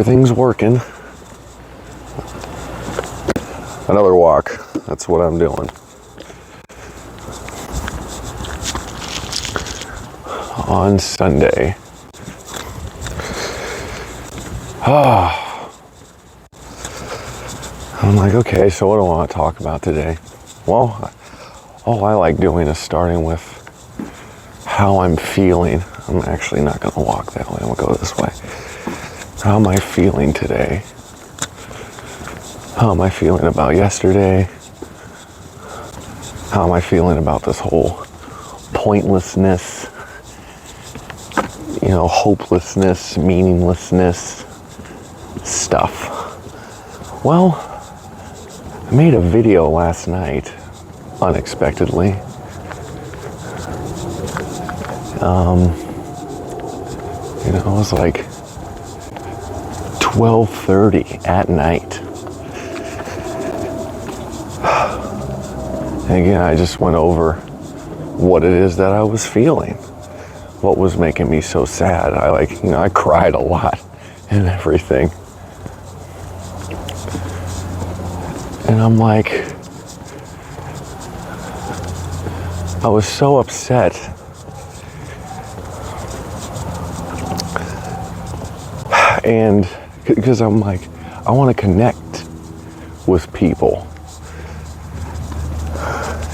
Everything's working. Another walk. That's what I'm doing. On Sunday. I'm like, okay, so what do I want to talk about today? Well, all I like doing is starting with how I'm feeling. I'm actually not going to walk that way. I'm going to go this way. How am I feeling today? How am I feeling about yesterday? How am I feeling about this whole pointlessness, hopelessness, meaninglessness stuff? Well, I made a video last night, unexpectedly. It was like 12:30 at night. And again, I just went over what it is that I was feeling. What was making me so sad. I cried a lot and everything. And I'm like, I was so upset. And because I'm like, I want to connect with people.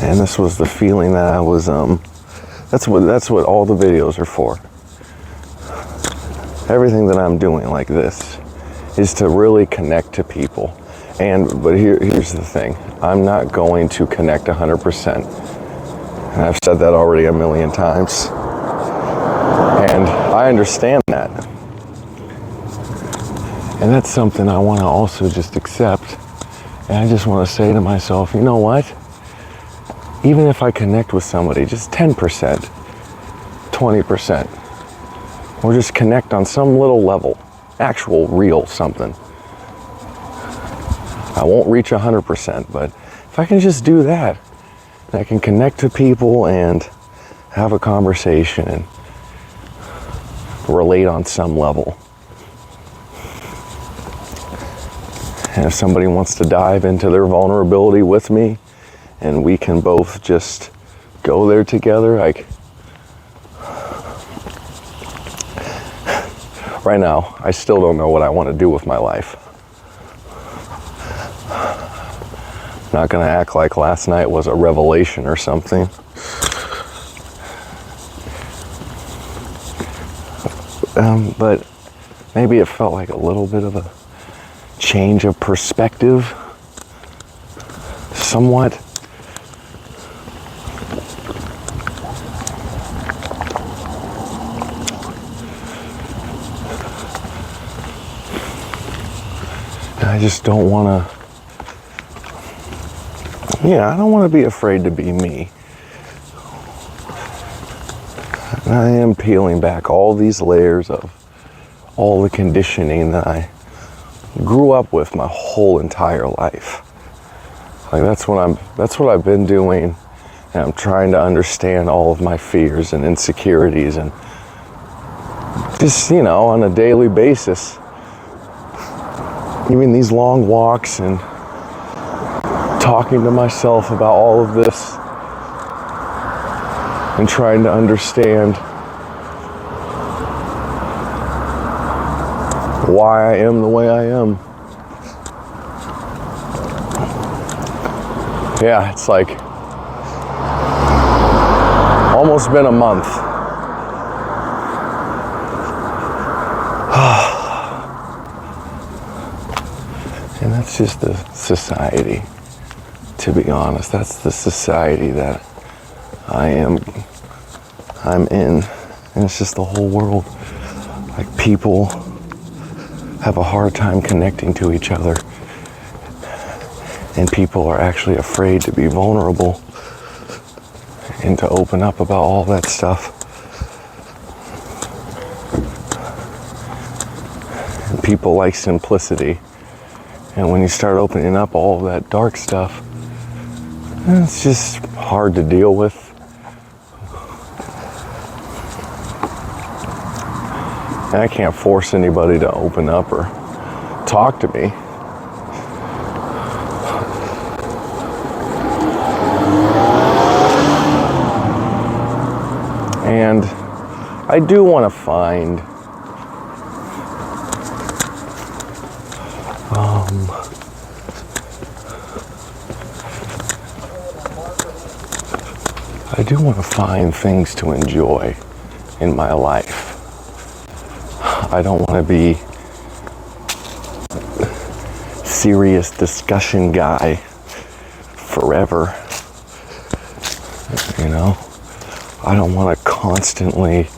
And this was the feeling that I was, that's what all the videos are for. Everything that I'm doing like this is to really connect to people. But here's the thing. I'm not going to connect 100%. And I've said that already a million times. And I understand that. And that's something I want to also just accept. And I just want to say to myself, you know what? Even if I connect with somebody, just 10%, 20%, or just connect on some little level, actual, real something. I won't reach 100%, but if I can just do that, I can connect to people and have a conversation and relate on some level. And if somebody wants to dive into their vulnerability with me, and we can both just go there together, right now, I still don't know what I want to do with my life. Not gonna act like last night was a revelation or something. But maybe it felt like a little bit of a change of perspective, somewhat. I just don't want to, I don't want to be afraid to be me. And I am peeling back all these layers of all the conditioning that I grew up with my whole entire life. That's what I've been doing, and I'm trying to understand all of my fears and insecurities, and just, on a daily basis. Even these long walks and talking to myself about all of this and trying to understand why I am the way I am. Yeah, it's like almost been a month. And that's just the society, to be honest. That's the society that I'm in. And it's just the whole world. Like, people have a hard time connecting to each other. And people are actually afraid to be vulnerable and to open up about all that stuff. And people like simplicity. And when you start opening up all of that dark stuff, it's just hard to deal with. And I can't force anybody to open up or talk to me. And I do want to find things to enjoy in my life. I don't want to be serious discussion guy forever. You know, I don't want to constantly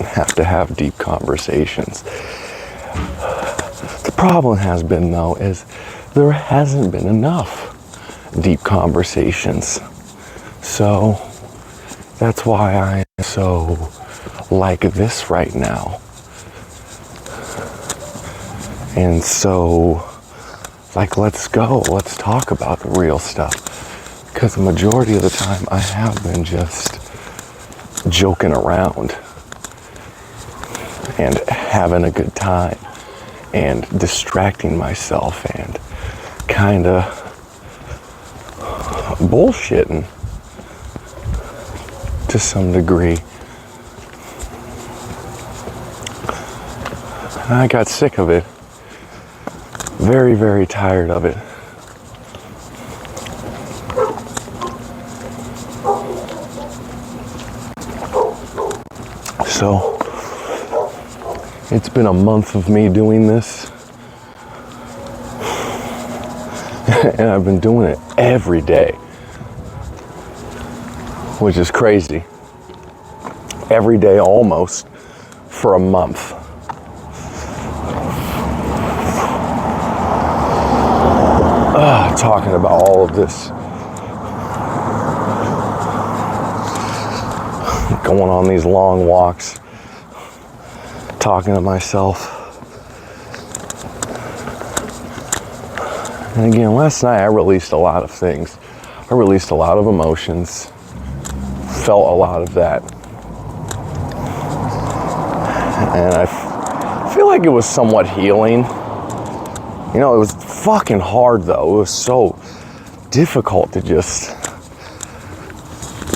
have to have deep conversations. The problem has been, though, is there hasn't been enough deep conversations. So that's why I am so like this right now. And so, like, let's talk about the real stuff. Because the majority of the time I have been just joking around and having a good time and distracting myself and kind of bullshitting to some degree. I got sick of it. Very, very tired of it. So, it's been a month of me doing this. And I've been doing it every day. Which is crazy. Every day almost for a month. Talking about all of this. Going on these long walks. Talking to myself. And again, last night I released a lot of things. I released a lot of emotions. Felt a lot of that. And I feel like it was somewhat healing. You know, it was fucking hard though. It was so difficult to just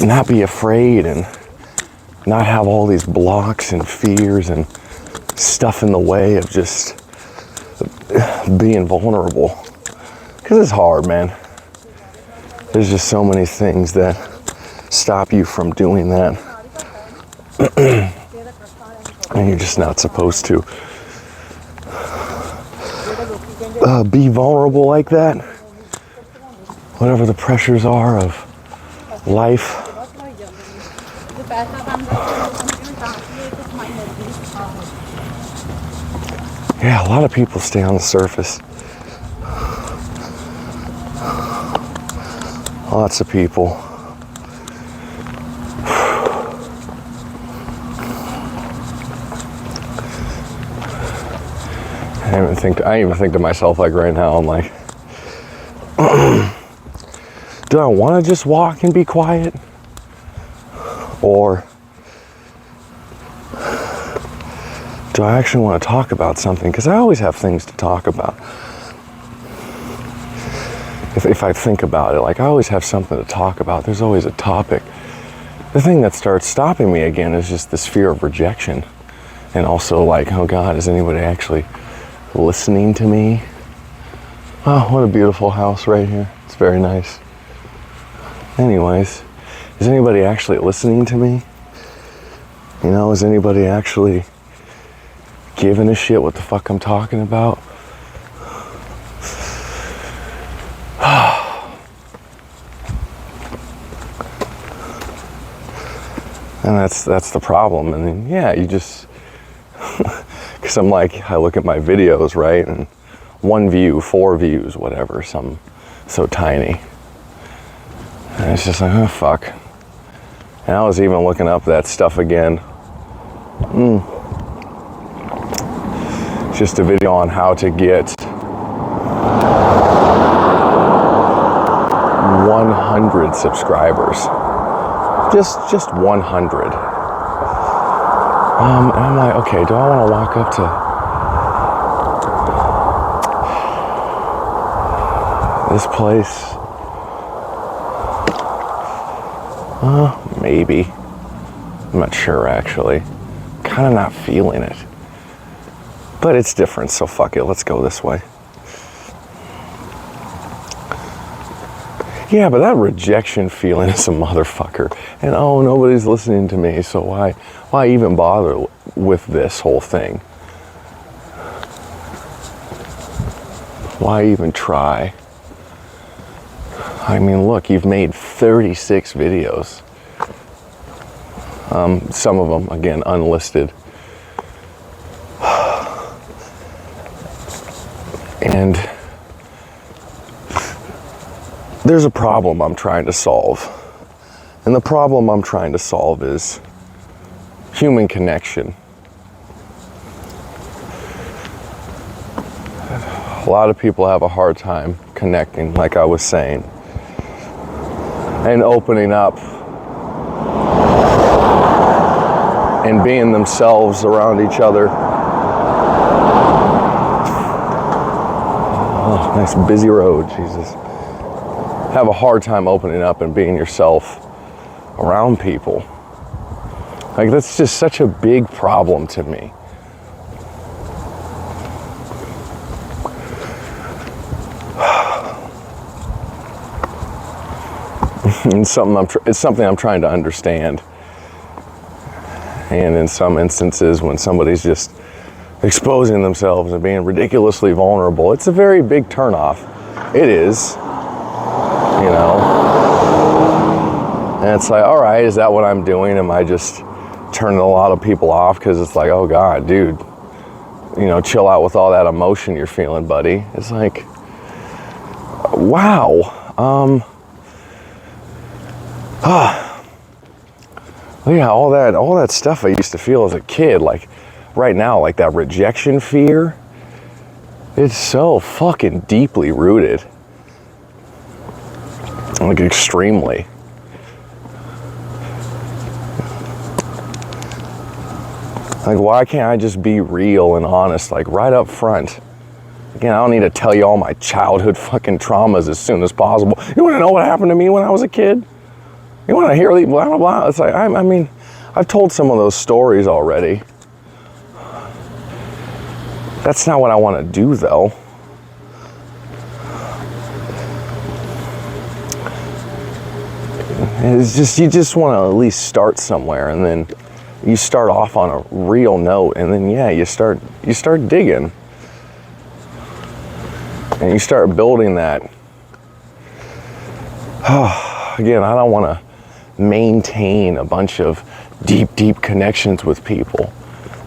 not be afraid and not have all these blocks and fears and stuff in the way of just being vulnerable. Because it's hard, man. There's just so many things that stop you from doing that. And you're just not supposed to be vulnerable like that. Whatever the pressures are of life. Yeah, a lot of people stay on the surface. Lots of people. I even think to myself, like right now, I'm like, do I want to just walk and be quiet? Or do I actually want to talk about something? Because I always have things to talk about. If I think about it, like I always have something to talk about. There's always a topic. The thing that starts stopping me again is just this fear of rejection. And also like, oh God, is anybody actually listening to me? Oh, what a beautiful house right here. It's very nice. Anyways, is anybody actually listening to me? You know, is anybody actually giving a shit what the fuck I'm talking about? And that's the problem. And then, yeah, you just, because I'm like, I look at my videos, right? And 1 view, 4 views, whatever, some so tiny. And it's just like, oh, fuck. And I was even looking up that stuff again. Just a video on how to get 100 subscribers. Just 100. And I'm like, okay, do I want to walk up to this place? Maybe. I'm not sure, actually. Kind of not feeling it. But it's different, so fuck it. Let's go this way. Yeah, but that rejection feeling is a motherfucker. And oh, nobody's listening to me, so why even bother with this whole thing? Why even try? I mean, look, you've made 36 videos. Some of them, again, unlisted. And there's a problem I'm trying to solve. And the problem I'm trying to solve is human connection. A lot of people have a hard time connecting, like I was saying, and opening up and being themselves around each other. Oh, nice busy road, Jesus. Have a hard time opening up and being yourself around people. Like, that's just such a big problem to me. And it's something I'm trying to understand. And in some instances, when somebody's just exposing themselves and being ridiculously vulnerable, it's a very big turnoff. It is, you know. And it's like, all right, is that what I'm doing? Am I just turning a lot of people off? Because it's like, oh God, dude, you know, chill out with all that emotion you're feeling, buddy. It's like, wow. Yeah, all that stuff I used to feel as a kid, like right now, like that rejection fear, it's so fucking deeply rooted. Like, extremely. Like, why can't I just be real and honest, like right up front? Again, I don't need to tell you all my childhood fucking traumas as soon as possible. You want to know what happened to me when I was a kid? You want to hear blah, blah, blah? It's like, I mean, I've told some of those stories already. That's not what I want to do, though. It's just, you just want to at least start somewhere, and then you start off on a real note, and then, yeah, you start digging. And you start building that. Again, I don't want to maintain a bunch of deep connections with people.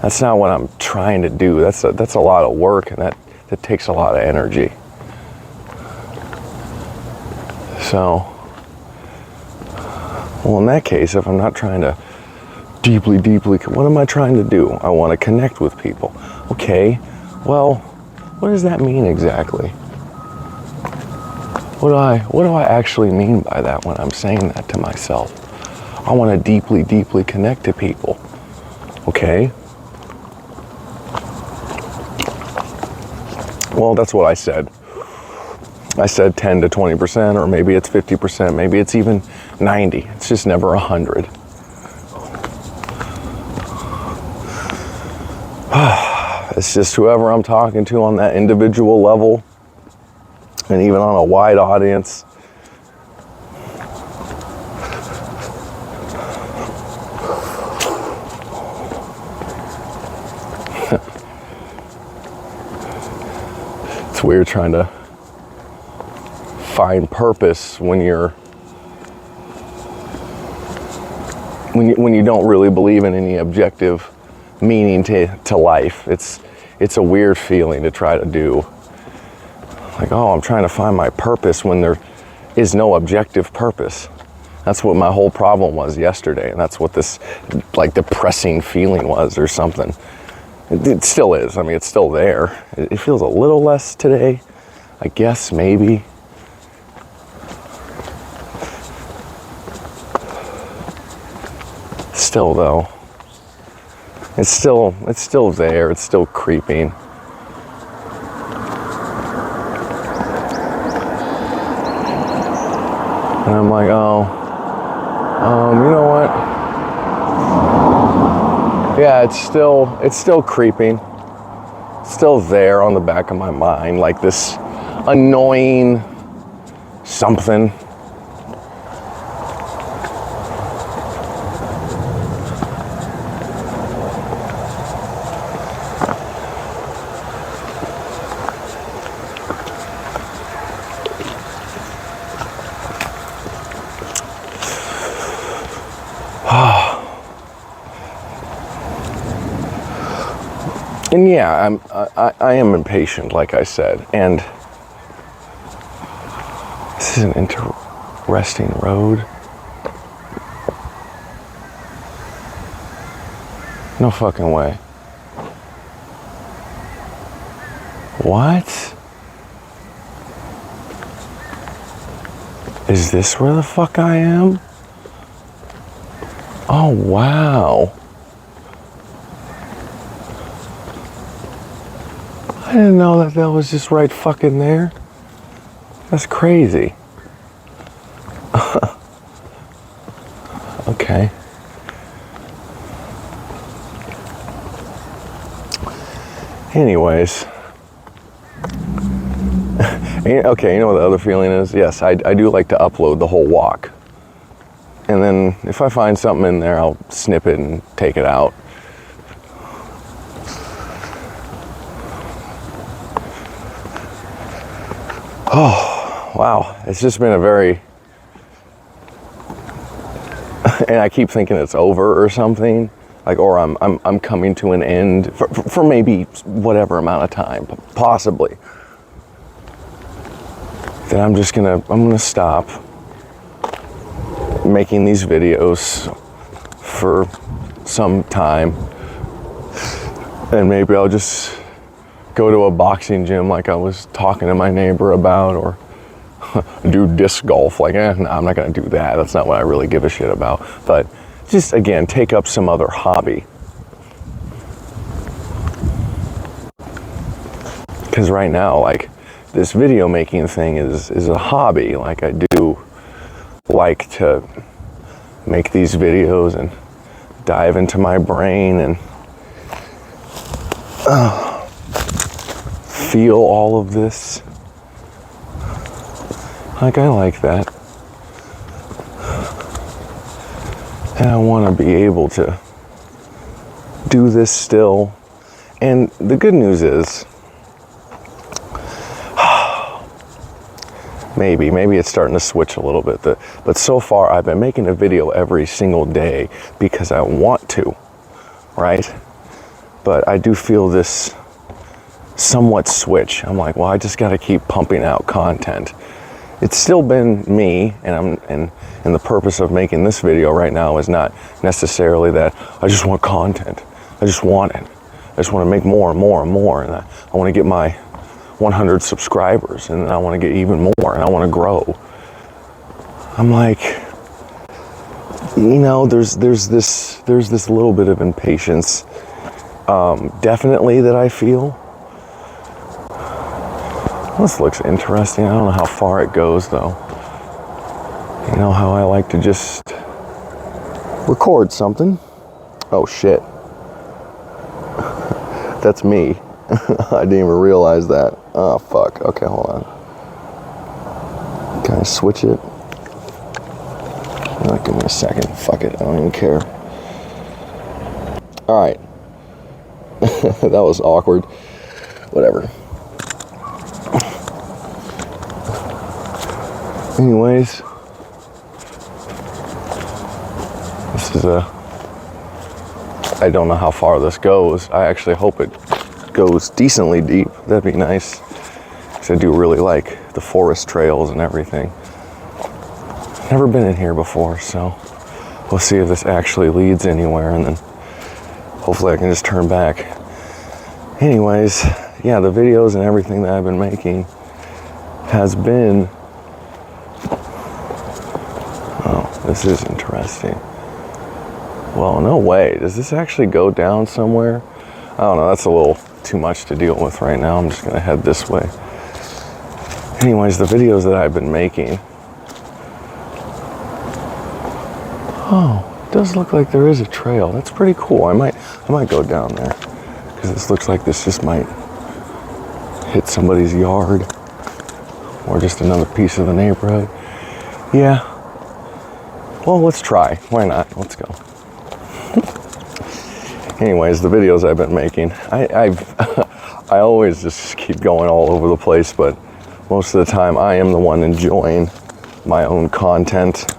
That's not what I'm trying to do. That's a lot of work, and that takes a lot of energy. So, well, in that case, if I'm not trying to deeply, what am I trying to do? I want to connect with people. Okay, well, what does that mean exactly? What do I actually mean by that when I'm saying that to myself? I want to deeply connect to people. Okay. Well, that's what I said. I said 10 to 20%, or maybe it's 50%, maybe it's even 90. It's just never 100. It's just whoever I'm talking to on that individual level, and even on a wide audience. It's weird trying to find purpose when when you don't really believe in any objective meaning to life. It's a weird feeling to try to do. Like, oh, I'm trying to find my purpose when there is no objective purpose. That's what my whole problem was yesterday, and that's what this, like, depressing feeling was, or something. It still is. I mean, it's still there. It feels a little less today, I guess, maybe. Still, though, It's still there. It's still creeping. And I'm like, oh, you know what? Yeah, it's still creeping. It's still there on the back of my mind, like this annoying something. And yeah, I am impatient, like I said, and this is an interesting road. No fucking way. What? Is this where the fuck I am? Oh, wow. I didn't know that was just right fucking there. That's crazy. Okay. Anyways. Okay, you know what the other feeling is? Yes, I do like to upload the whole walk. And then if I find something in there, I'll snip it and take it out. Oh, wow. It's just been a very... and I keep thinking it's over or something. Like, or I'm coming to an end for maybe whatever amount of time, possibly. Then I'm gonna stop making these videos for some time. And maybe I'll just go to a boxing gym like I was talking to my neighbor about, or do disc golf. Like, no, I'm not gonna do that. That's not what I really give a shit about. But just, again, take up some other hobby. Because right now, like, this video making thing is a hobby. Like, I do like to make these videos and dive into my brain and feel all of this. Like, I like that. And I want to be able to do this still. And the good news is, maybe it's starting to switch a little bit. But so far, I've been making a video every single day because I want to, right? But I do feel this somewhat switch. I'm like, well, I just got to keep pumping out content. It's still been me, and the purpose of making this video right now is not necessarily that I just want content. I just want it. I just want to make more and more and more, and I want to get my 100 subscribers, and I want to get even more, and I want to grow. I'm like, you know, there's this little bit of impatience, definitely, that I feel. This looks interesting. I don't know how far it goes, though. You know how I like to just record something. Oh shit. That's me. I didn't even realize that. Oh, fuck. Okay, hold on. Can I switch it? No, give me a second. Fuck it. I don't even care. Alright. That was awkward. Whatever. Anyways. This is I don't know how far this goes. I actually hope it goes decently deep. That'd be nice, because I do really like the forest trails and everything. Never been in here before, so we'll see if this actually leads anywhere, and then hopefully I can just turn back. Anyways, yeah, the videos and everything that I've been making has been... oh, this is interesting. Well, no way. Does this actually go down somewhere? I don't know. That's a little too much to deal with right now. I'm just going to head this way. Anyways, the videos that I've been making. Oh, it does look like there is a trail. That's pretty cool. I might go down there because this looks like this just might hit somebody's yard or just another piece of the neighborhood. Yeah. Well, let's try. Why not? Let's go. Anyways, the videos I've been making, I always just keep going all over the place, but most of the time I am the one enjoying my own content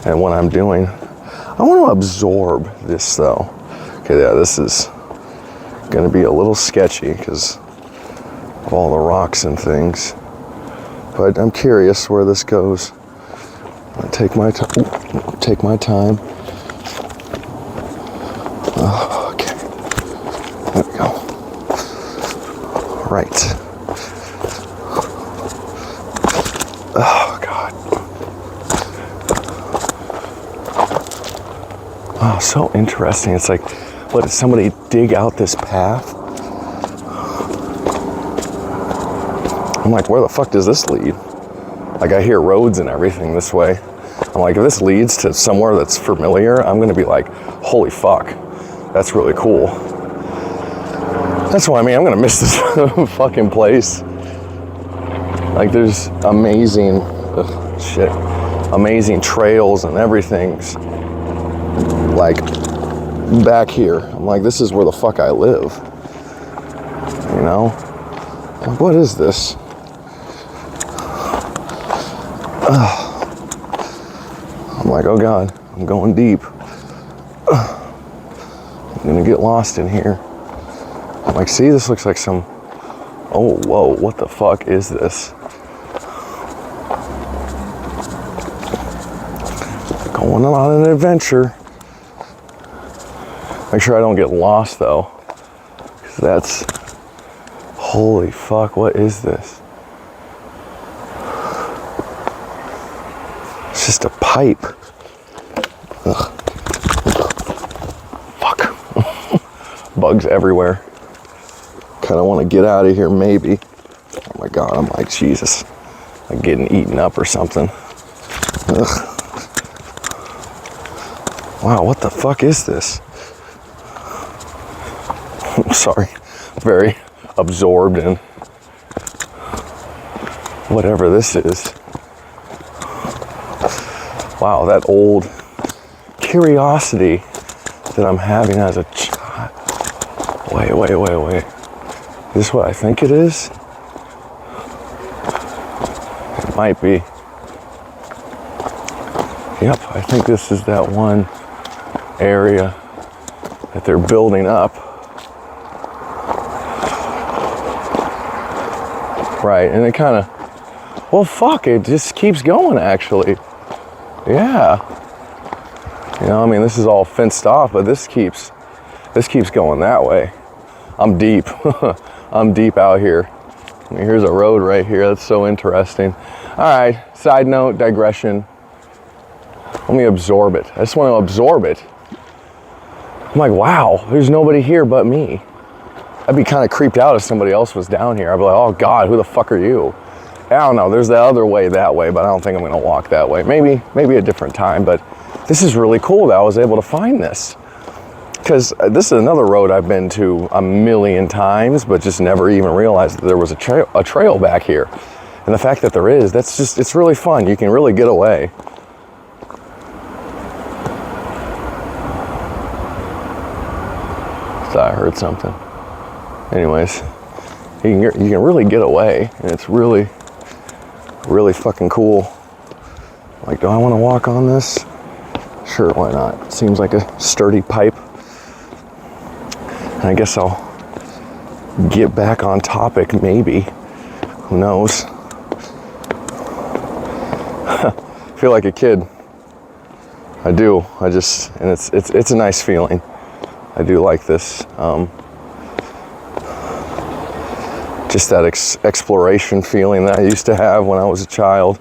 and what I'm doing. I want to absorb this though. Okay, yeah, this is going to be a little sketchy because of all the rocks and things, but I'm curious where this goes. I'll take my time. Okay, there we go. Right. Oh, God. Oh, so interesting. It's like, what, did somebody dig out this path? I'm like, where the fuck does this lead? Like, I hear roads and everything this way. I'm like, if this leads to somewhere that's familiar, I'm gonna be like, holy fuck, that's really cool. That's what I mean, I'm gonna miss this fucking place. Like, there's amazing, amazing trails and everything's like back here. I'm like, this is where the fuck I live. You know? Like, what is this? I'm like, oh God, I'm going deep. I'm gonna get lost in here. I'm like, see, this looks like some, oh, whoa, what the fuck is this? Going on an adventure. Make sure I don't get lost though, because that's, holy fuck, what is this? It's just a pipe. Ugh. Fuck. Bugs everywhere. Kind of want to get out of here, maybe. Oh my God, I'm like, Jesus. I'm getting eaten up or something. Ugh. Wow, what the fuck is this? I'm sorry. Very absorbed in whatever this is. Wow, that old curiosity that I'm having as a child. Wait. Is this what I think it is? It might be. Yep, I think this is that one area that they're building up. Right, and it kind of, well, fuck, it just keeps going actually. Yeah. You know, I mean, this is all fenced off, but this keeps going that way. I'm deep. I'm deep out here. I mean, here's a road right here. That's so interesting. All right, side note, digression. Let me absorb it. I just want to absorb it. I'm like, wow, there's nobody here but me. I'd be kind of creeped out if somebody else was down here. I'd be like, oh God, who the fuck are you? I don't know, there's the other way that way, but I don't think I'm gonna walk that way. Maybe a different time, but this is really cool that I was able to find this. Because this is another road I've been to a million times, but just never even realized that there was a trail back here. And the fact that there is, it's really fun. You can really get away. Thought I heard something. Anyways, you can really get away, and it's really fucking cool. Like, do I want to walk on this? Sure, why not? Seems like a sturdy pipe. And I guess I'll get back on topic, maybe. Who knows? I feel like a kid. I do. And it's a nice feeling. I do like this. Just that exploration feeling that I used to have when I was a child.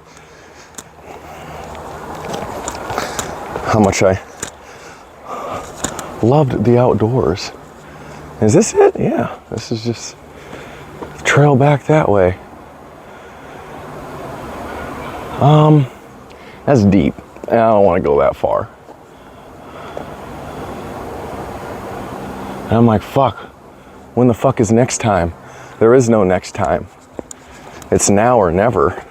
How much I loved the outdoors. Is this it? Yeah, this is just the trail back that way. That's deep. I don't want to go that far. And I'm like, fuck, when the fuck is next time? There is no next time. It's now or never.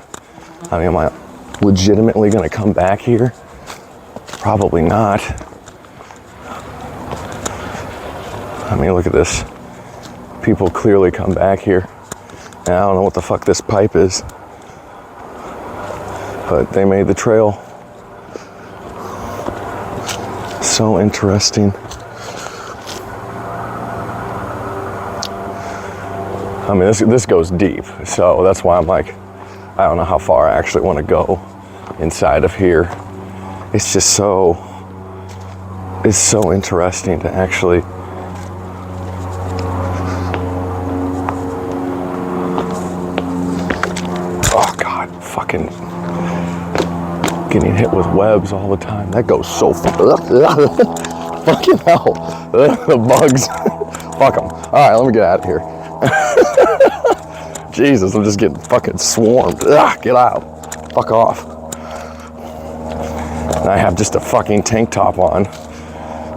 I mean, am I legitimately gonna come back here? Probably not. I mean, look at this. People clearly come back here. And I don't know what the fuck this pipe is, but they made the trail. So interesting. I mean, this goes deep, so that's why I'm like, I don't know how far I actually want to go inside of here. It's just it's so interesting to actually oh God, fucking getting hit with webs all the time. That goes so far. Fucking hell. The bugs. Fuck them. All right, let me get out of here. Jesus, I'm just getting fucking swarmed. Ugh, get out. Fuck off. And I have just a fucking tank top on.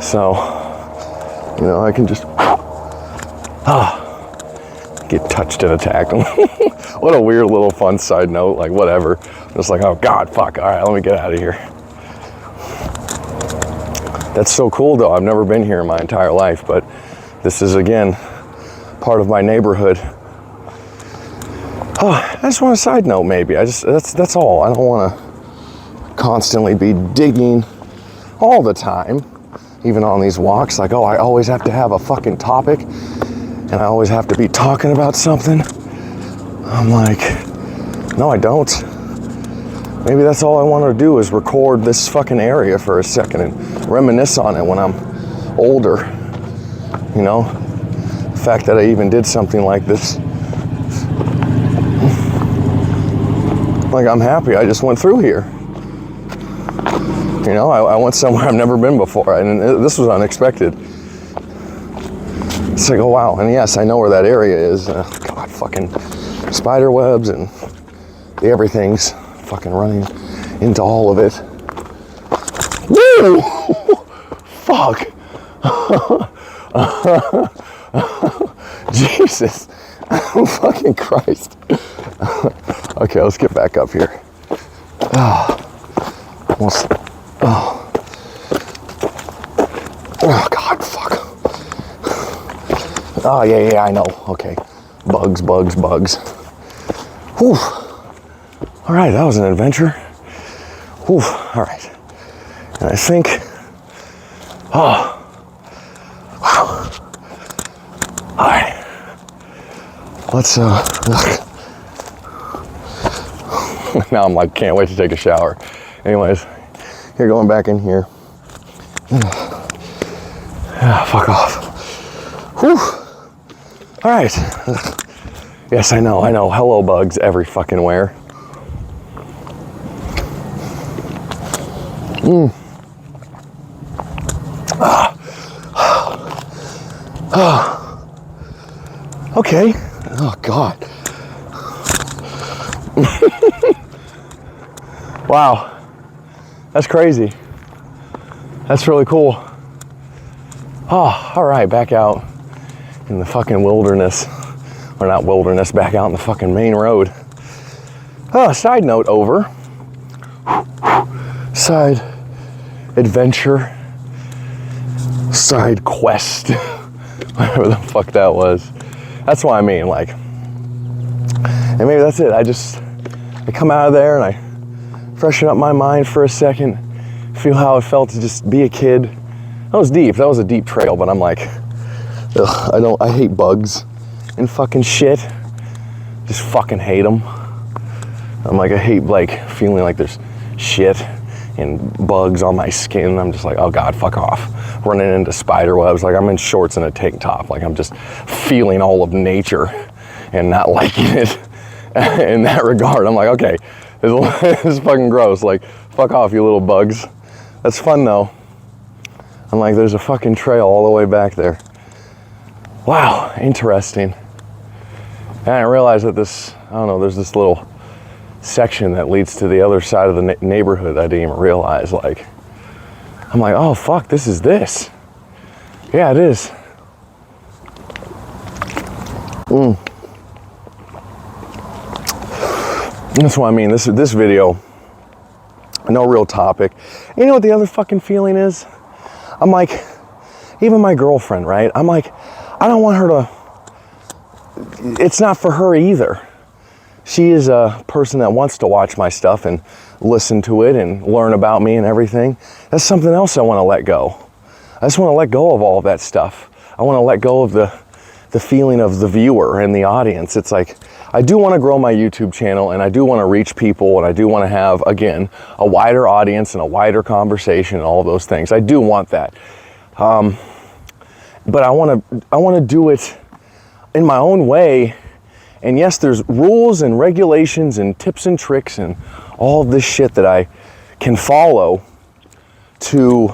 So, you know, I can just get touched and attacked. What a weird little fun side note. Like, whatever. Just like, oh God, fuck. All right, let me get out of here. That's so cool, though. I've never been here in my entire life, but this is, again, part of my neighborhood. Oh, I just want a side note, maybe. That's all. I don't want to constantly be digging all the time, even on these walks. Like, oh, I always have to have a fucking topic, and I always have to be talking about something. I'm like, no, I don't. Maybe that's all I want to do is record this fucking area for a second and reminisce on it when I'm older. You know, the fact that I even did something like this. Like, I'm happy I just went through here. You know, I went somewhere I've never been before, and this was unexpected. It's like, oh wow, and yes, I know where that area is. God, fucking spider webs and the everything's fucking running into all of it. Woo! Fuck. Jesus. Fucking Christ. Okay, let's get back up here. Almost. Oh God, fuck. Oh yeah, I know. Okay. Bugs. Whew. All right, that was an adventure. Whew. All right. And I think, wow. All right. Let's, now I'm like, can't wait to take a shower. Anyways, here, going back in here. Fuck off. Whew. All right. Yes, I know. Hello, bugs every fucking where. Okay. Oh, God. Wow. That's crazy. That's really cool. Oh, all right. Back out in the fucking wilderness. Or not wilderness, back out in the fucking main road. Oh, side note over. Side adventure. Side quest. Whatever the fuck that was. That's what I mean, like. And maybe that's it. I come out of there and I freshen up my mind for a second. Feel how it felt to just be a kid. That was deep. That was a deep trail, but I'm like, ugh, I hate bugs and fucking shit. Just fucking hate them. I'm like, I hate like feeling like there's shit and bugs on my skin. I'm just like, oh God, fuck off. Running into spider webs. Like, I'm in shorts and a tank top. Like, I'm just feeling all of nature and not liking it in that regard. I'm like, okay, this is fucking gross. Like, fuck off, you little bugs. That's fun though. I'm like, there's a fucking trail all the way back there. Wow, interesting. And I realized that there's this little section that leads to the other side of the neighborhood I didn't even realize. Like, I'm like, oh fuck, this is this. Yeah, it is. That's what I mean. This video, no real topic. You know what the other fucking feeling is? I'm like, even my girlfriend, right? I'm like, I don't want her to, it's not for her either. She is a person that wants to watch my stuff and listen to it and learn about me and everything. That's something else I want to let go. I just want to let go of all of that stuff. I want to let go of the feeling of the viewer and the audience. It's like, I do want to grow my YouTube channel and I do want to reach people and I do want to have, again, a wider audience and a wider conversation and all of those things. I do want that. But I want to do it in my own way. And yes, there's rules and regulations and tips and tricks and all of this shit that I can follow to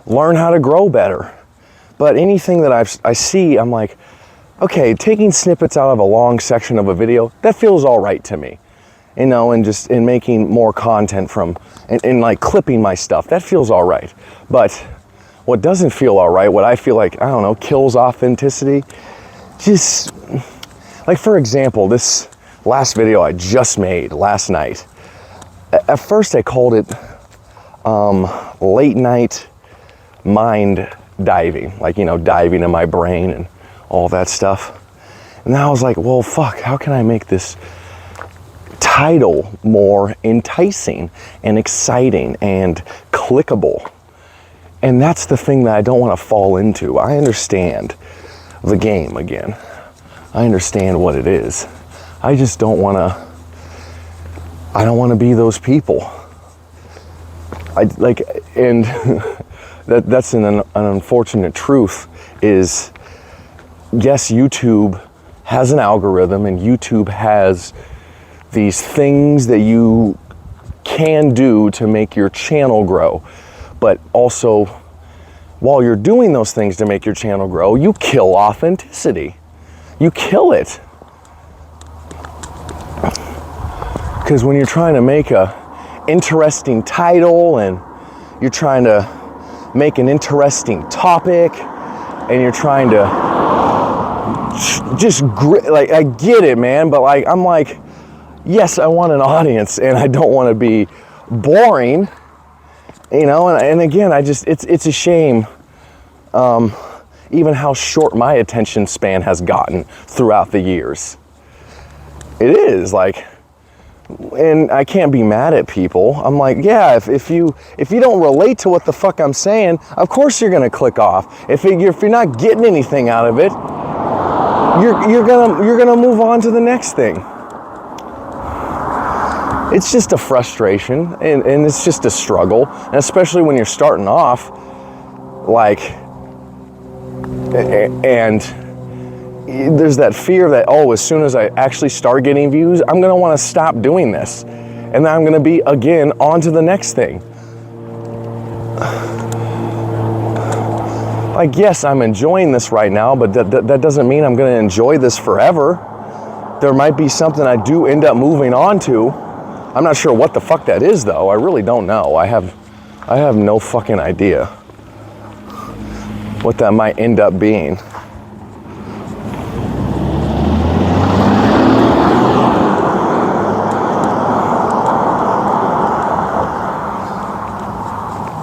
learn how to grow better. But anything that I see, I'm like, okay, taking snippets out of a long section of a video, that feels all right to me. You know, and just in making more content from, and like clipping my stuff, that feels all right. But what doesn't feel all right, what I feel like, I don't know, kills authenticity, just, like for example, this last video I just made last night, at first I called it late night mind diving, like, you know, diving in my brain and all that stuff. And then I was like, well, fuck, how can I make this title more enticing and exciting and clickable? And that's the thing that I don't want to fall into. I understand the game again. I understand what it is. I just don't want to, I don't want to be those people. And that's an unfortunate truth is, yes, YouTube has an algorithm and YouTube has these things that you can do to make your channel grow. But also, while you're doing those things to make your channel grow, you kill authenticity. You kill it. Because when you're trying to make a interesting title and you're trying to make an interesting topic and you're trying to just like, I get it, man, but like, I'm like, yes, I want an audience and I don't want to be boring, you know, and again, it's a shame, even how short my attention span has gotten throughout the years. It is like, and I can't be mad at people. I'm like, yeah, if you don't relate to what the fuck I'm saying, of course you're gonna click off. If you're not getting anything out of it, you're gonna move on to the next thing. It's just a frustration and it's just a struggle, and especially when you're starting off, like, and there's that fear that, oh, as soon as I actually start getting views, I'm gonna wanna stop doing this. And then I'm gonna be, again, on to the next thing. Like, yes, I'm enjoying this right now, but that doesn't mean I'm gonna enjoy this forever. There might be something I do end up moving on to. I'm not sure what the fuck that is, though. I really don't know. I have no fucking idea what that might end up being.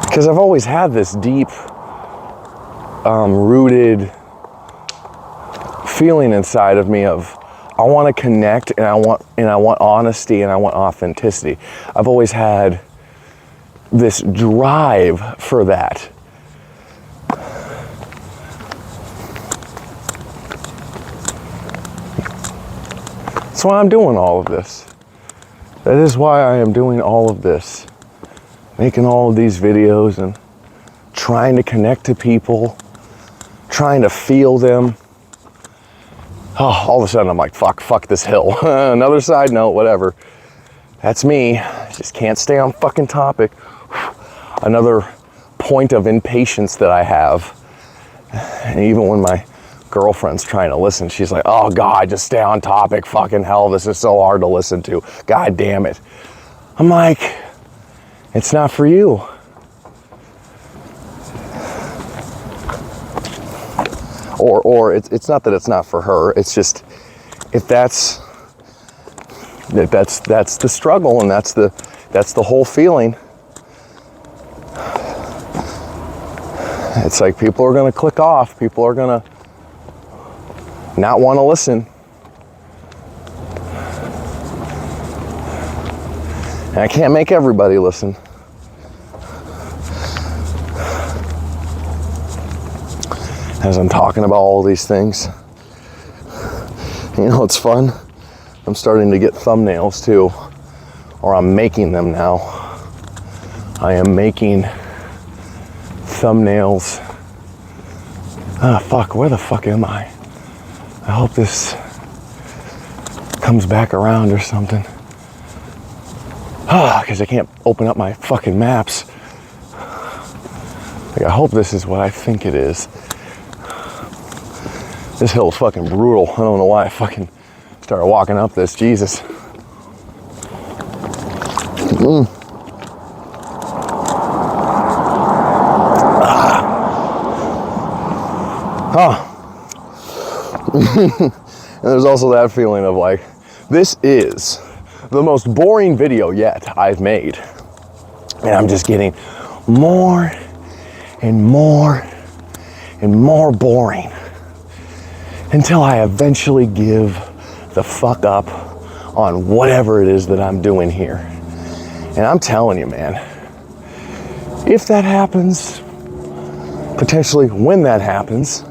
Because I've always had this deep, rooted feeling inside of me of, I want to connect and I want honesty and I want authenticity. I've always had this drive for that. That's why I'm doing all of this. That is why I am doing all of this. Making all of these videos and trying to connect to people, trying to feel them. Oh, all of a sudden I'm like, fuck this hill. Another side note, whatever. That's me. Just can't stay on fucking topic. Another point of impatience that I have. And even when my girlfriend's trying to listen, she's like, oh God, just stay on topic. Fucking hell, this is so hard to listen to. God damn it. I'm like, it's not for you. Or it's not that it's not for her. It's just, if that's the struggle, and that's the whole feeling. It's like people are gonna click off. People are gonna not want to listen. And I can't make everybody listen. As I'm talking about all these things. You know, it's fun. I'm starting to get thumbnails too, or I'm making them now. I am making thumbnails. Ah, fuck, where the fuck am I? I hope this comes back around or something. Ah, because I can't open up my fucking maps. Like, I hope this is what I think it is. This hill's fucking brutal. I don't know why I fucking started walking up this. Jesus. And there's also that feeling of like, this is the most boring video yet I've made. And I'm just getting more and more and more boring until I eventually give the fuck up on whatever it is that I'm doing here. And I'm telling you, man, if that happens, potentially when that happens,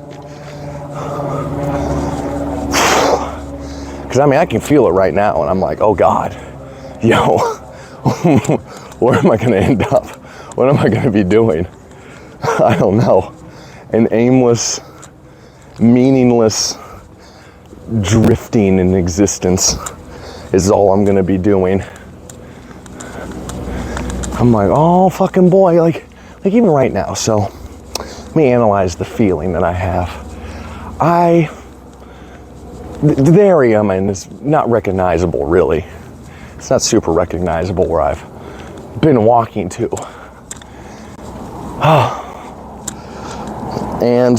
because I mean, I can feel it right now, and I'm like, oh God, yo, where am I gonna end up? What am I gonna be doing? I don't know. An aimless, meaningless drifting in existence is all I'm gonna be doing. I'm like, oh fucking boy, like even right now. So let me analyze the feeling that I have. The area I'm in is not recognizable, really. It's not super recognizable where I've been walking to. And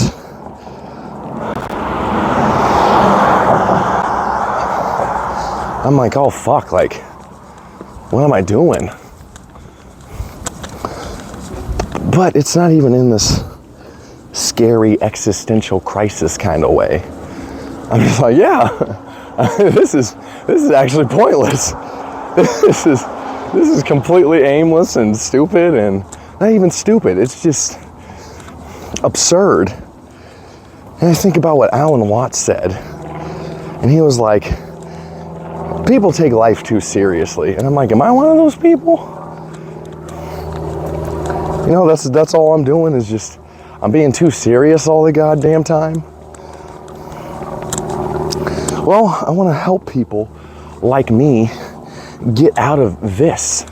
I'm like, oh fuck, like, what am I doing? But it's not even in this scary existential crisis kind of way. I'm just like, yeah, this is actually pointless. This is completely aimless and stupid, and not even stupid. It's just absurd. And I think about what Alan Watts said, and he was like, people take life too seriously. And I'm like, am I one of those people? You know, that's all I'm doing is just, I'm being too serious all the goddamn time. Well, I want to help people like me get out of this.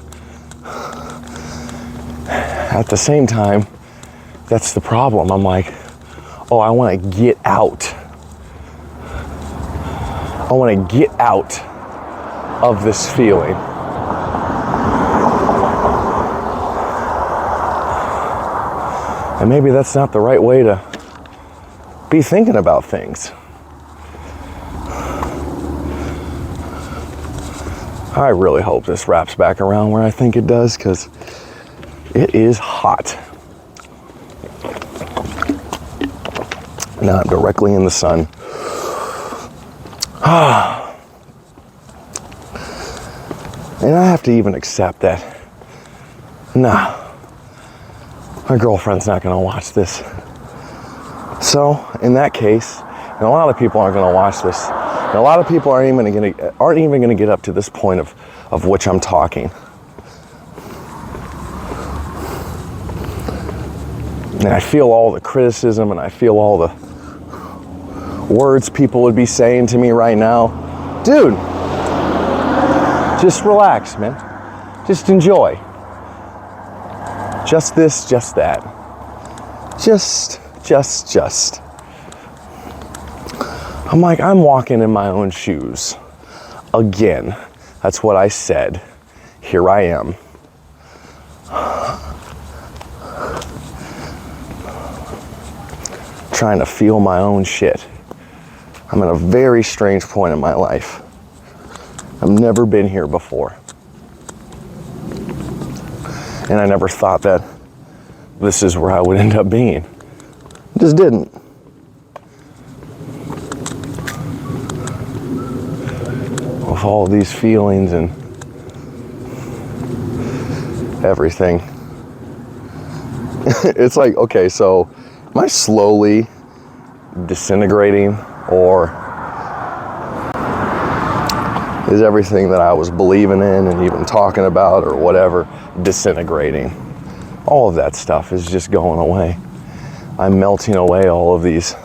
At the same time, that's the problem. I'm like, oh, I want to get out. I want to get out of this feeling. And maybe that's not the right way to be thinking about things. I really hope this wraps back around where I think it does, because it is hot. Now I'm directly in the sun. And I have to even accept that, nah, my girlfriend's not gonna watch this. So in that case, and a lot of people aren't gonna watch this, and a lot of people aren't even gonna get up to this point of which I'm talking. And I feel all the criticism, and I feel all the words people would be saying to me right now. Dude, just relax, man. Just enjoy. Just this, just that. Just. I'm like, I'm walking in my own shoes. Again. That's what I said. Here I am. Trying to feel my own shit. I'm at a very strange point in my life. I've never been here before. And I never thought that this is where I would end up being. Just didn't. With all these feelings and everything. It's like, okay, so am I slowly disintegrating, or is everything that I was believing in and even talking about or whatever disintegrating? All of that stuff is just going away. I'm melting away all of these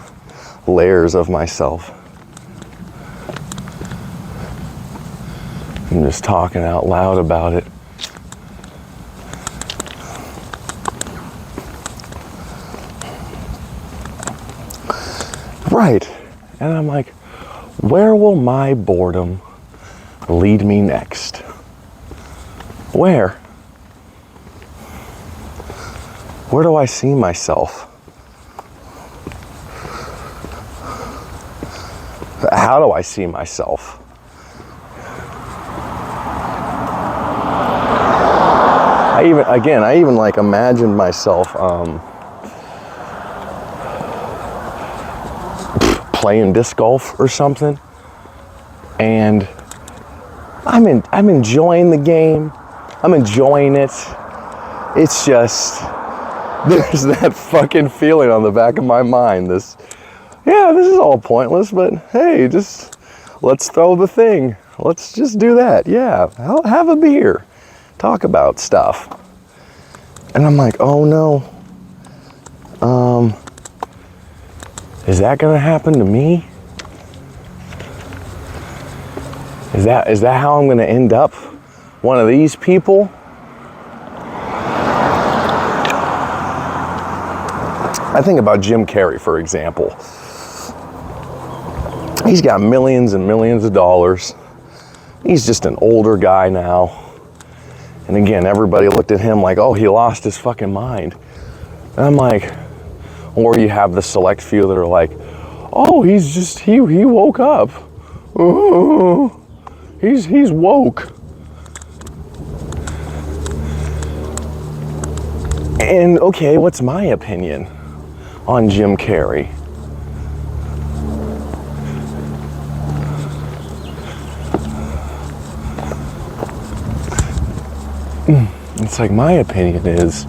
layers of myself. I'm just talking out loud about it. Right. And I'm like, where will my boredom lead me next? Where? Where do I see myself? How do I see myself? I even like imagined myself playing disc golf or something, and I'm enjoying the game. I'm enjoying it. It's just, there's that fucking feeling on the back of my mind. This is all pointless, but hey, just let's throw the thing. Let's just do that. Yeah, I'll have a beer. Talk about stuff. And I'm like, oh no. Is that gonna happen to me? Is that how I'm gonna end up? One of these people? I think about Jim Carrey, for example. He's got millions and millions of dollars. He's just an older guy now. And again, everybody looked at him like, oh, he lost his fucking mind. And I'm like, or you have the select few that are like, oh, he woke up. Oh, he's woke. And okay, what's my opinion on Jim Carrey? It's like, my opinion is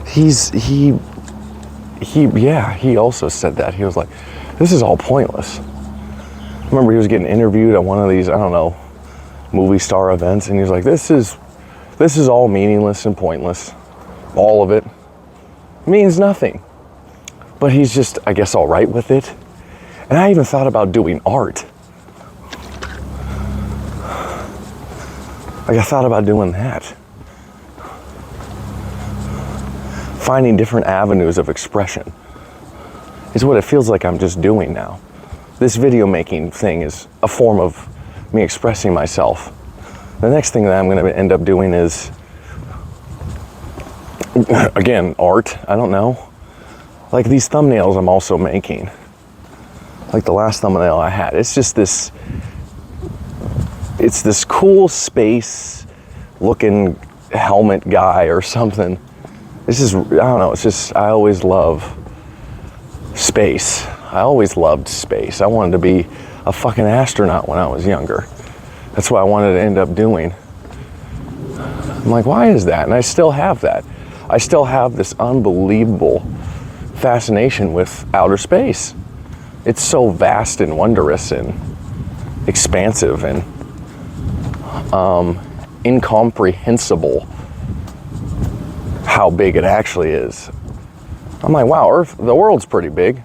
he also said that. He was like, this is all pointless. I remember he was getting interviewed at one of these, I don't know, movie star events, and he was like, this is all meaningless and pointless. All of it means nothing. But he's just, I guess, all right with it. And I even thought about doing art. Like, I thought about doing that. Finding different avenues of expression is what it feels like I'm just doing now. This video making thing is a form of me expressing myself. The next thing that I'm going to end up doing is, again, art. I don't know. Like these thumbnails I'm also making. Like the last thumbnail I had. It's just this, it's this cool space looking helmet guy or something. It's just, I don't know, it's just, I always love space. I always loved space. I wanted to be a fucking astronaut when I was younger. That's what I wanted to end up doing. I'm like, why is that? And I still have that. I still have this unbelievable fascination with outer space. It's so vast and wondrous and expansive and incomprehensible how big it actually is. I'm like, wow, the world's pretty big.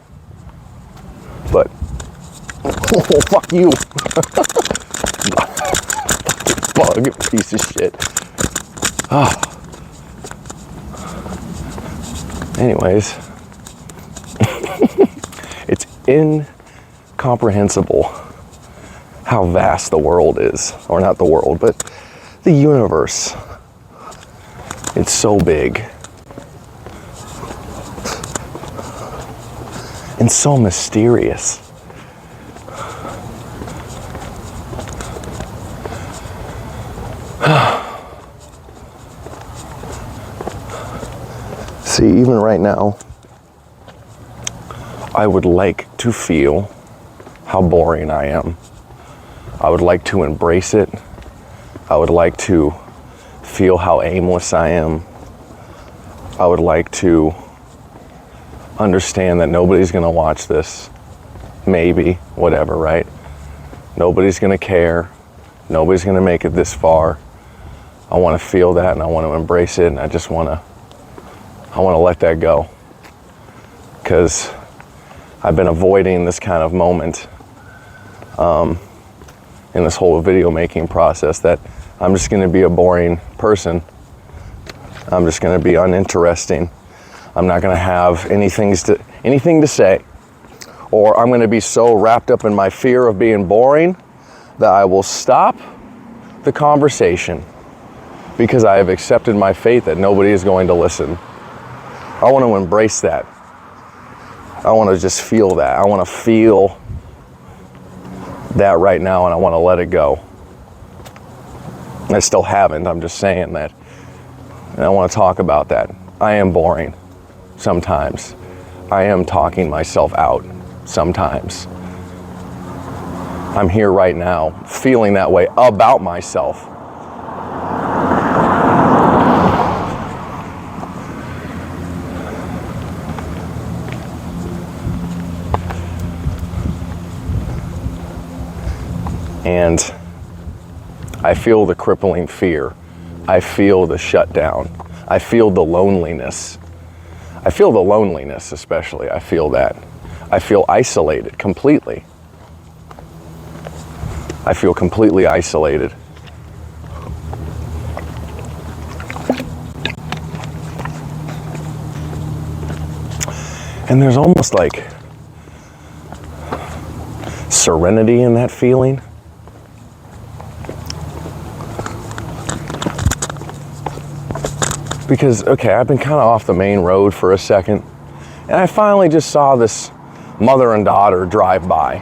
But, oh, fuck you. Bug, piece of shit. Oh. Anyways, it's incomprehensible how vast the world is. Or not the world, but the universe. It's so big. And so mysterious. See, even right now, I would like to feel how boring I am. I would like to embrace it. I would like to feel how aimless I am. I would like to understand that nobody's gonna watch this. Maybe, whatever, right? Nobody's gonna care. Nobody's gonna make it this far. I wanna feel that and I wanna embrace it, and I wanna let that go. Because I've been avoiding this kind of moment in this whole video making process, that I'm just gonna be a boring person. I'm just gonna be uninteresting. I'm not gonna have anything to say. Or I'm gonna be so wrapped up in my fear of being boring that I will stop the conversation because I have accepted my fate that nobody is going to listen. I want to embrace that. I want to just feel that. I want to feel that right now, and I want to let it go. I still haven't. I'm just saying that. And I want to talk about that. I am boring sometimes. I am talking myself out sometimes. I'm here right now feeling that way about myself. And I feel the crippling fear. I feel the shutdown. I feel the loneliness. I feel the loneliness especially. I feel that. I feel isolated completely. I feel completely isolated. And there's almost like serenity in that feeling. Because, okay, I've been kind of off the main road for a second, and I finally just saw this mother and daughter drive by,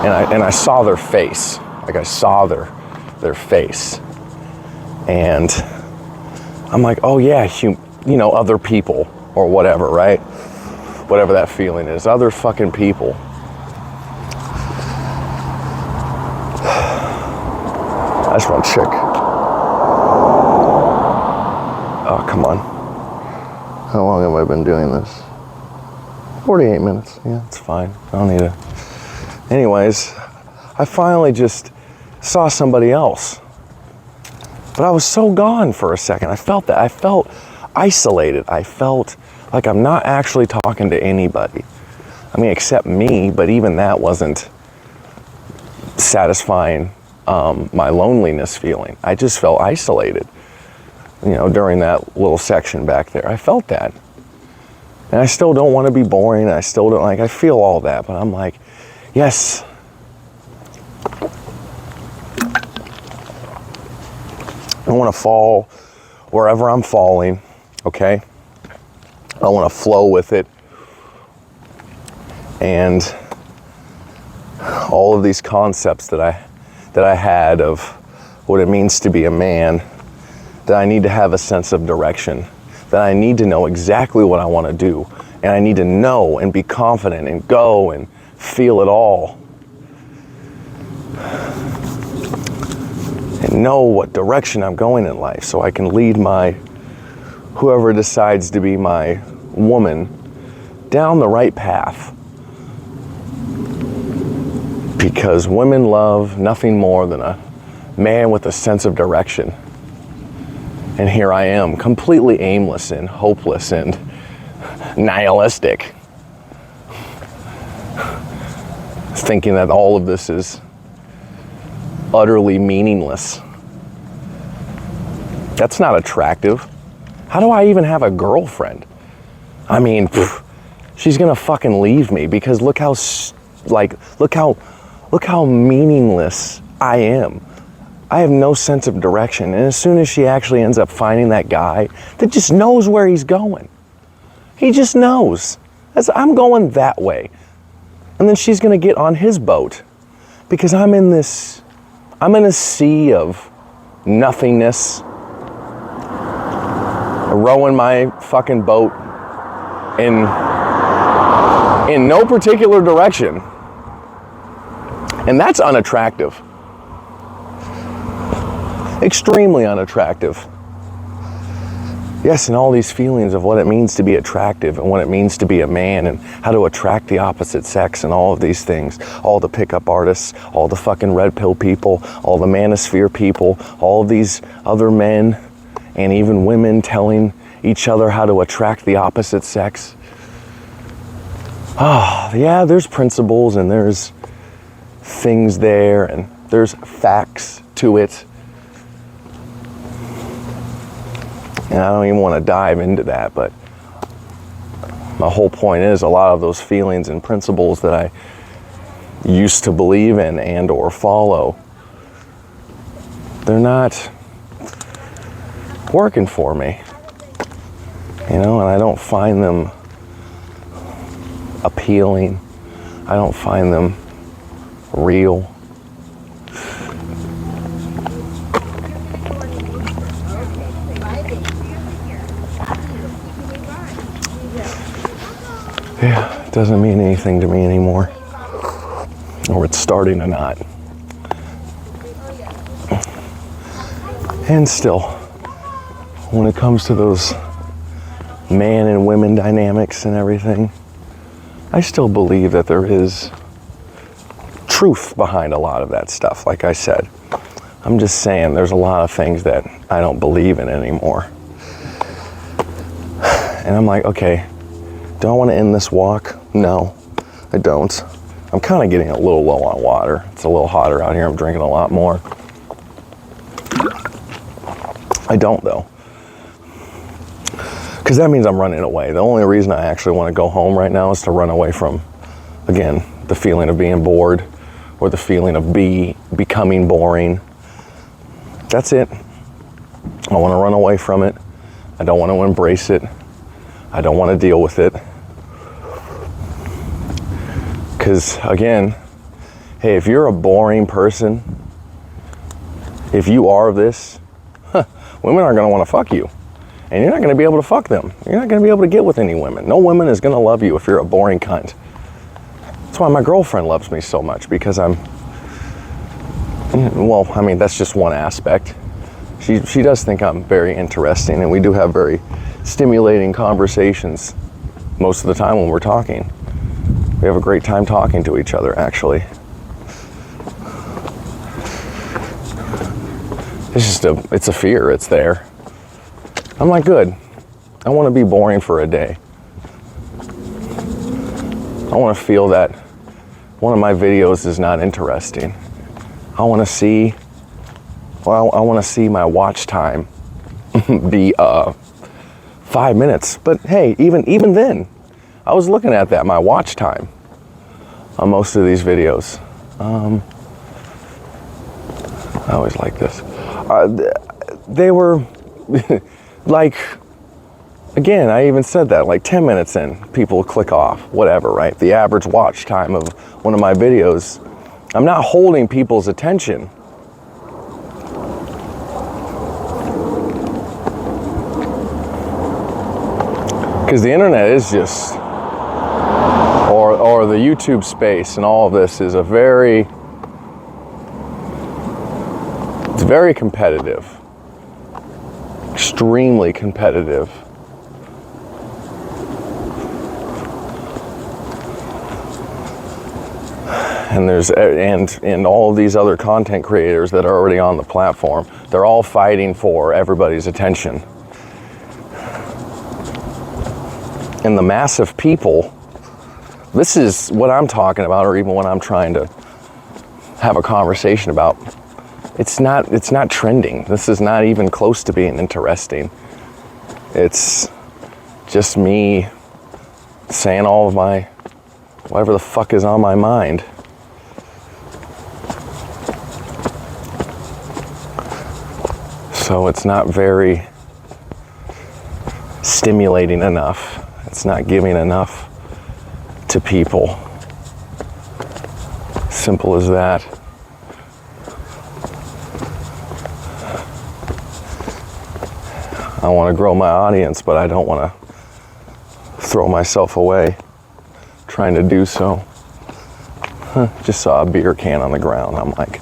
and I saw their face. Like, I saw their face, and I'm like, oh yeah, other people, or whatever, right? Whatever that feeling is, other fucking people. I just want to check. Oh, come on. How long have I been doing this? 48 minutes. Yeah, it's fine. I don't need it. Anyways, I finally just saw somebody else. But I was so gone for a second. I felt that. I felt isolated. I felt like I'm not actually talking to anybody. I mean, except me, but even that wasn't satisfying my loneliness feeling. I just felt isolated. During that little section back there, I felt that. And I still don't want to be boring. I still don't I feel all that, but I'm like, yes. I want to fall wherever I'm falling, okay? I want to flow with it. And all of these concepts that I had of what it means to be a man, that I need to have a sense of direction, that I need to know exactly what I want to do, and I need to know and be confident and go and feel it all. And know what direction I'm going in life so I can lead whoever decides to be my woman down the right path. Because women love nothing more than a man with a sense of direction. And here I am, completely aimless and hopeless and nihilistic, thinking that all of this is utterly meaningless. That's not attractive. How do I even have a girlfriend? I mean, she's gonna fucking leave me because look how meaningless I am. I have no sense of direction. And as soon as she actually ends up finding that guy that just knows where he's going, he just knows. I'm going that way. And then she's gonna get on his boat because I'm in a sea of nothingness, rowing my fucking boat in no particular direction. And that's unattractive. Extremely unattractive. Yes, and all these feelings of what it means to be attractive and what it means to be a man and how to attract the opposite sex and all of these things. All the pickup artists, all the fucking red pill people, all the manosphere people, all of these other men and even women telling each other how to attract the opposite sex. Oh, yeah, there's principles and there's things there and there's facts to it. And I don't even want to dive into that, but my whole point is a lot of those feelings and principles that I used to believe in and or follow, they're not working for me, you know, and I don't find them appealing. I don't find them real. Yeah, it doesn't mean anything to me anymore. Or it's starting to not. And still, when it comes to those man and women dynamics and everything, I still believe that there is truth behind a lot of that stuff, like I said. I'm just saying there's a lot of things that I don't believe in anymore. And I'm like, okay, do I want to end this walk? No, I don't. I'm kind of getting a little low on water. It's a little hotter out here. I'm drinking a lot more. I don't though. Because that means I'm running away. The only reason I actually want to go home right now is to run away from, again, the feeling of being bored or the feeling of becoming boring. That's it. I want to run away from it. I don't want to embrace it. I don't want to deal with it. Because again, hey, if you're a boring person, if you are this, women aren't going to want to fuck you. And you're not going to be able to fuck them. You're not going to be able to get with any women. No woman is going to love you if you're a boring cunt. That's why my girlfriend loves me so much, because well, I mean, that's just one aspect. She does think I'm very interesting, and we do have very stimulating conversations most of the time when we're talking. We have a great time talking to each other, actually. It's a fear, it's there. I'm like, good. I want to be boring for a day. I want to feel that one of my videos is not interesting. I want to see my watch time be 5 minutes. But hey, even then, I was looking at that, my watch time on most of these videos. I always like this. They were like, again, I even said that, like 10 minutes in, people click off, whatever, right? The average watch time of one of my videos, I'm not holding people's attention. Because the internet is just, or the YouTube space and all of this is it's very competitive. Extremely competitive. And and all of these other content creators that are already on the platform, they're all fighting for everybody's attention. And the mass of people, this is what I'm talking about, or even what I'm trying to have a conversation about. It's not trending. This is not even close to being interesting. It's just me saying all of my, whatever the fuck is on my mind. So it's not very stimulating enough. It's not giving enough to people. Simple as that. I want to grow my audience, but I don't want to throw myself away trying to do so. Just saw a beer can on the ground. I'm like,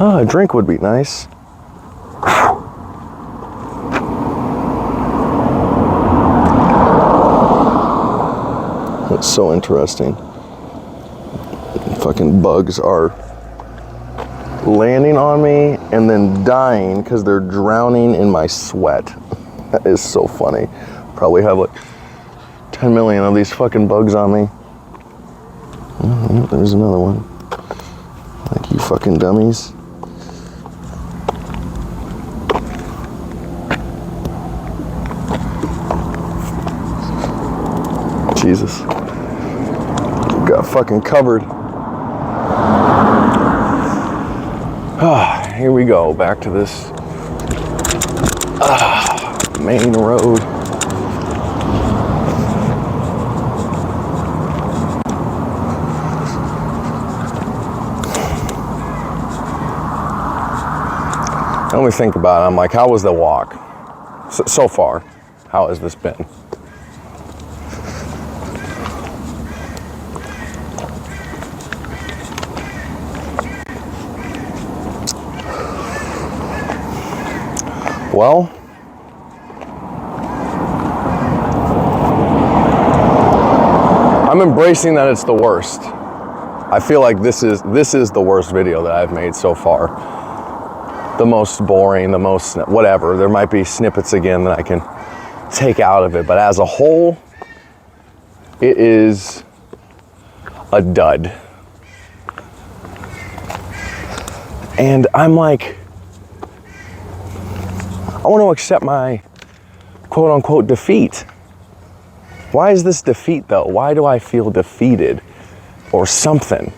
oh, a drink would be nice. That's so interesting. Fucking bugs are landing on me and then dying because they're drowning in my sweat. That is so funny. Probably have like 10 million of these fucking bugs on me. Oh, there's another one. Like, you fucking dummies. Jesus. Got fucking covered. Here we go, back to this main road. Let me think about it. I'm like, how was the walk? So far, how has this been? Well, I'm embracing that it's the worst. I feel like this is the worst video that I've made so far. The most boring, the most whatever. There might be snippets again that I can take out of it, but as a whole, it is a dud. And I'm like, I want to accept my quote unquote defeat. Why is this defeat though? Why do I feel defeated or something?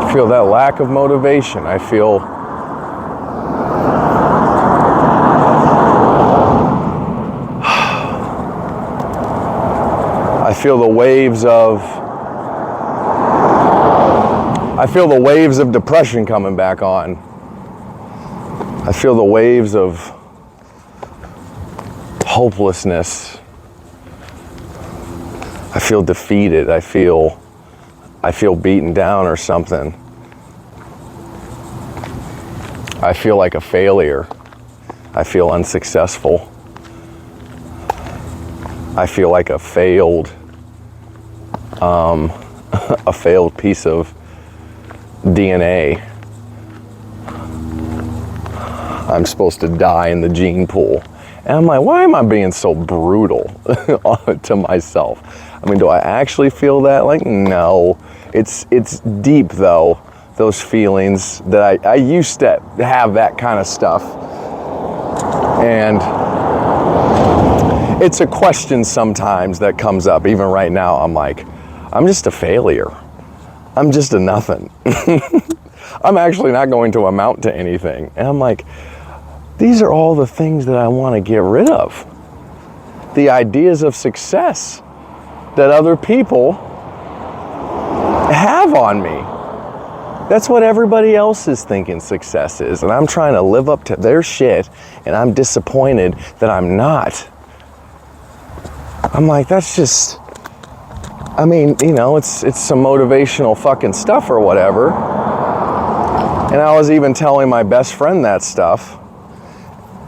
I feel that lack of motivation. I feel the waves of depression coming back on. I feel the waves of hopelessness. I feel defeated. I feel beaten down or something. I feel like a failure. I feel unsuccessful. I feel like a failed piece of DNA. I'm supposed to die in the gene pool. And I'm like, why am I being so brutal to myself? I mean, do I actually feel that? Like, no. It's deep though, those feelings that I used to have that kind of stuff. And it's a question sometimes that comes up. Even right now, I'm like, I'm just a failure. I'm just a nothing. I'm actually not going to amount to anything. And I'm like, these are all the things that I want to get rid of. The ideas of success that other people have on me. That's what everybody else is thinking success is. And I'm trying to live up to their shit, and I'm disappointed that I'm not. I'm like, that's just, I mean, you know, it's some motivational fucking stuff or whatever. And I was even telling my best friend that stuff.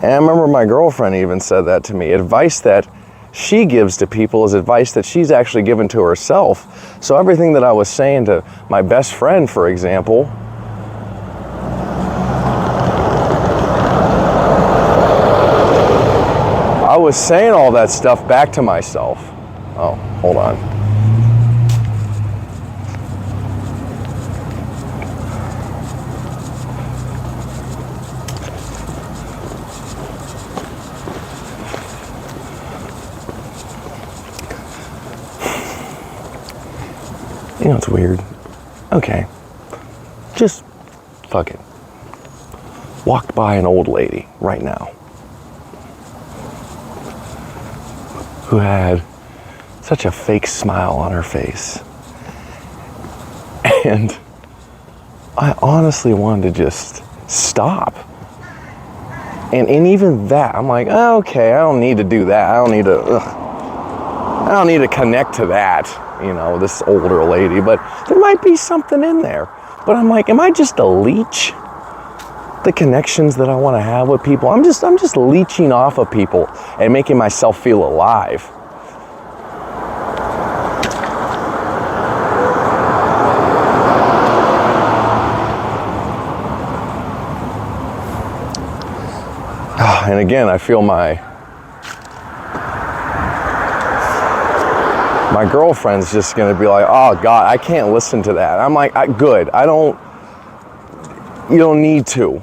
And I remember my girlfriend even said that to me. Advice that she gives to people is advice that she's actually given to herself. So everything that I was saying to my best friend, for example, I was saying all that stuff back to myself. Oh, hold on. You know, it's weird. Okay. Just fuck it. Walked by an old lady right now who had such a fake smile on her face. And I honestly wanted to just stop. And even that, I'm like, oh, okay, I don't need to do that. I don't need to connect to that, you know, this older lady, but there might be something in there. But I'm like, am I just a leech? The connections that I want to have with people, I'm just leeching off of people and making myself feel alive. And again, I feel my girlfriend's just gonna be like, oh God, I can't listen to that. I'm like, good, you don't need to.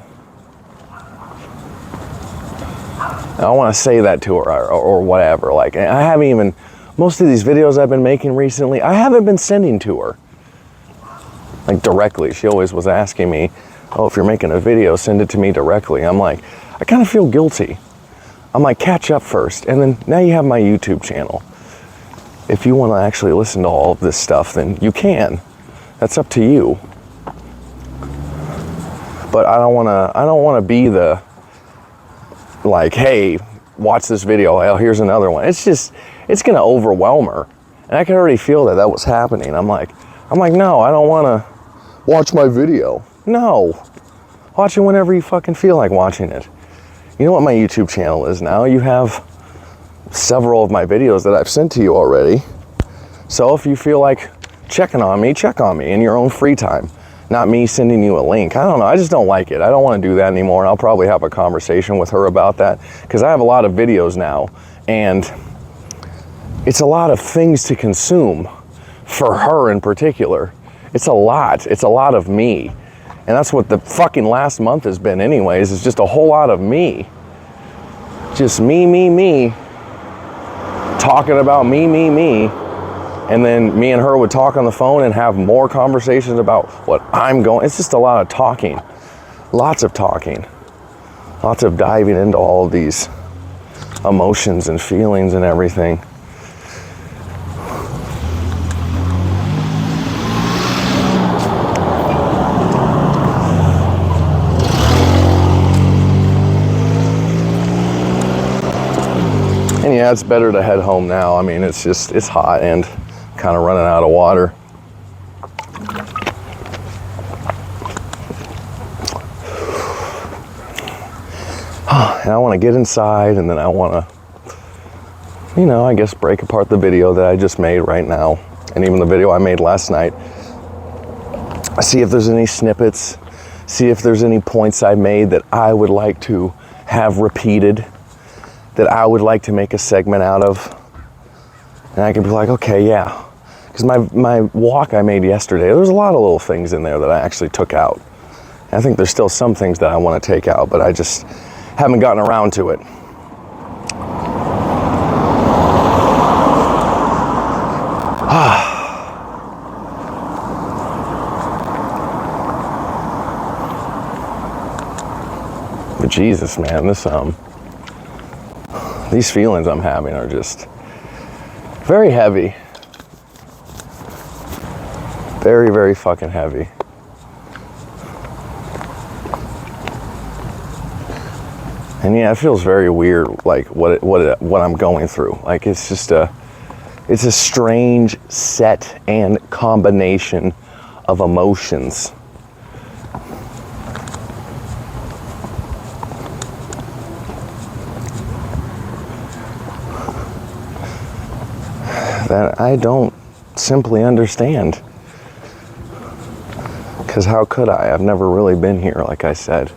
I don't want to say that to her or whatever. Like, I haven't even, most of these videos I've been making recently, I haven't been sending to her. Like directly. She always was asking me, oh, if you're making a video, send it to me directly. I'm like, I kind of feel guilty. I'm like, catch up first. And then now you have my YouTube channel. If you want to actually listen to all of this stuff, then you can. That's up to you. But I don't want to be the, like, hey, watch this video. Well, here's another one. It's going to overwhelm her. And I can already feel that was happening. I'm like, no, I don't want to watch my video. No. Watch it whenever you fucking feel like watching it. You know what my YouTube channel is now? You have several of my videos that I've sent to you already. So if you feel like checking on me, check on me in your own free time. Not me sending you a link. I don't know. I just don't like it. I don't want to do that anymore. And I'll probably have a conversation with her about that because I have a lot of videos now and it's a lot of things to consume for her in particular. It's a lot. It's a lot of me. And that's what the fucking last month has been anyways. It's just a whole lot of me. Just me. Talking about me. And then me and her would talk on the phone and have more conversations about what I'm going. It's just a lot of talking. Lots of talking. Lots of diving into all of these emotions and feelings and everything. And yeah, it's better to head home now. I mean, it's hot and kind of running out of water. And I want to get inside and then I want to, you know, I guess break apart the video that I just made right now. And even the video I made last night. See if there's any snippets. See if there's any points I made that I would like to have repeated. That I would like to make a segment out of. And I can be like, okay, yeah. Because my walk I made yesterday, there was a lot of little things in there that I actually took out. And I think there's still some things that I want to take out, but I just haven't gotten around to it. But Jesus, man, these feelings I'm having are just very heavy. Very, very fucking heavy. And yeah, it feels very weird, like what I'm going through. Like it's a strange set and combination of emotions. That I don't simply understand. Because how could I? I've never really been here, like I said.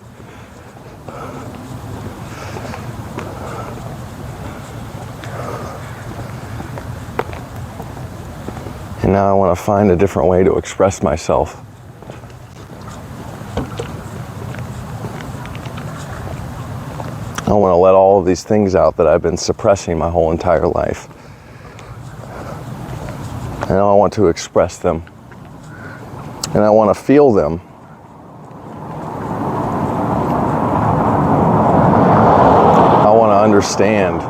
And now I want to find a different way to express myself. I want to let all of these things out that I've been suppressing my whole entire life. And I want to express them And I want to feel them. I want to understand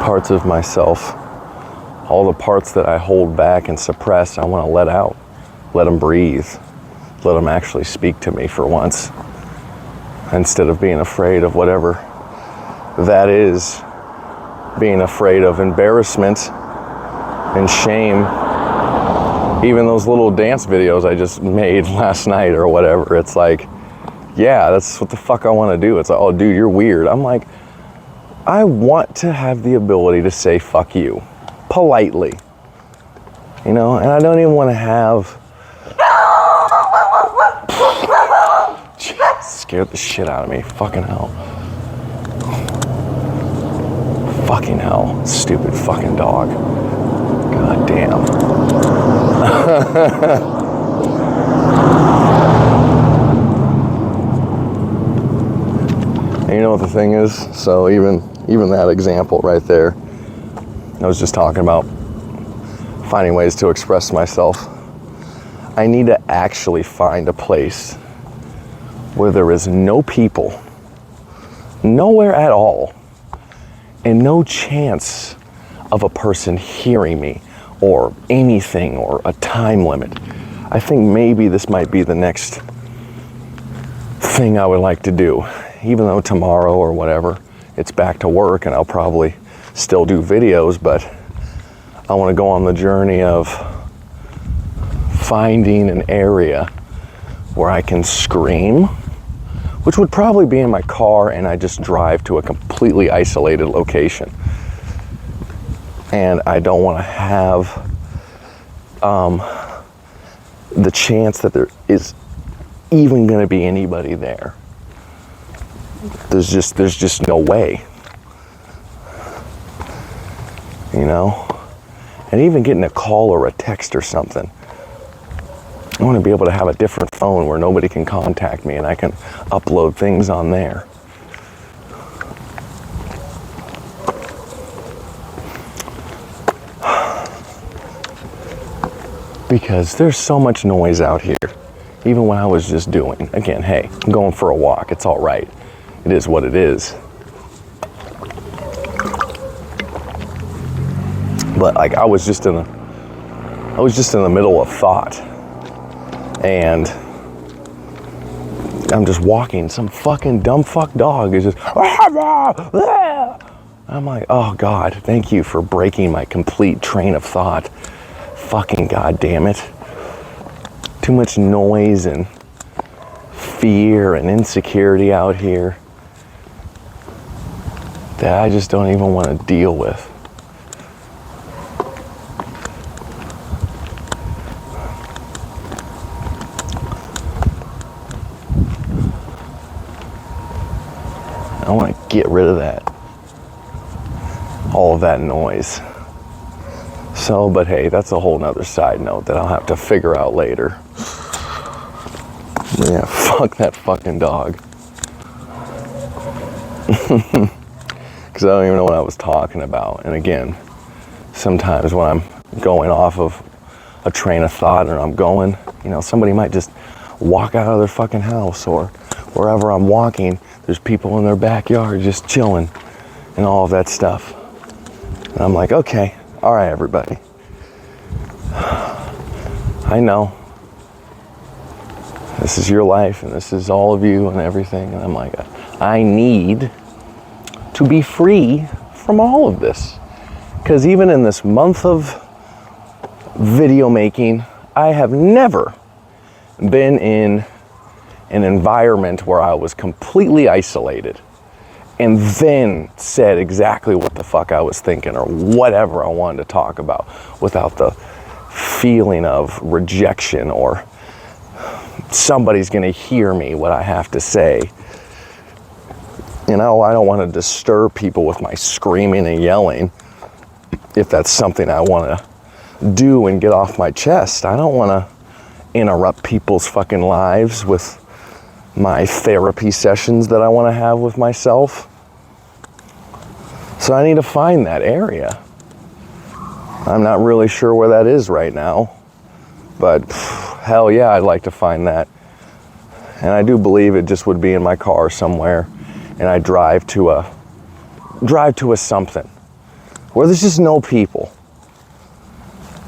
parts of myself. All the parts that I hold back and suppress, I want to let out. Let them breathe. Let them actually speak to me for once. Instead of being afraid of whatever that is. Being afraid of embarrassment and shame. Even those little dance videos I just made last night or whatever. It's like, yeah, that's what the fuck I want to do. It's like, oh dude, you're weird. I'm like, I want to have the ability to say fuck you. Politely. You know, and I don't even want to have... Jeez, scared the shit out of me. Fucking hell. Fucking hell. Stupid fucking dog. God damn. And you know what the thing is? So even that example right there, I was just talking about finding ways to express myself. I need to actually find a place where there is no people, nowhere at all, and no chance of a person hearing me or anything or a time limit. I think maybe this might be the next thing I would like to do, even though tomorrow or whatever, it's back to work and I'll probably still do videos, but I want to go on the journey of finding an area where I can scream, which would probably be in my car and I just drive to a completely isolated location. And I don't want to have the chance that there is even going to be anybody there. There's just no way. You know? And even getting a call or a text or something. I want to be able to have a different phone where nobody can contact me and I can upload things on there. Because there's so much noise out here. Even when I was just doing, again, hey, I'm going for a walk. It's all right. It is what it is. But like I was just in the middle of thought. And I'm just walking. Some fucking dumb fuck dog is just... I'm like, oh God, thank you for breaking my complete train of thought. Fucking goddamn it. Too much noise and fear and insecurity out here that I just don't even want to deal with. I want to get rid of that. All of that noise. So, but hey, that's a whole nother side note that I'll have to figure out later. Yeah, fuck that fucking dog. Because I don't even know what I was talking about. And again, sometimes when I'm going off of a train of thought and I'm going, you know, somebody might just walk out of their fucking house or wherever I'm walking, there's people in their backyard just chilling and all of that stuff. And I'm like, okay, all right, everybody. I know. This is your life and this is all of you and everything. And I'm like, I need to be free from all of this. Because even in this month of video making, I have never been in an environment where I was completely isolated and then said exactly what the fuck I was thinking or whatever I wanted to talk about without the feeling of rejection or somebody's gonna hear me what I have to say. You know, I don't want to disturb people with my screaming and yelling if that's something I want to do and get off my chest. I don't want to interrupt people's fucking lives with my therapy sessions that I want to have with myself. So I need to find that area. I'm not really sure where that is right now, but hell yeah, I'd like to find that. And I do believe it just would be in my car somewhere, and I drive to a something where there's just no people.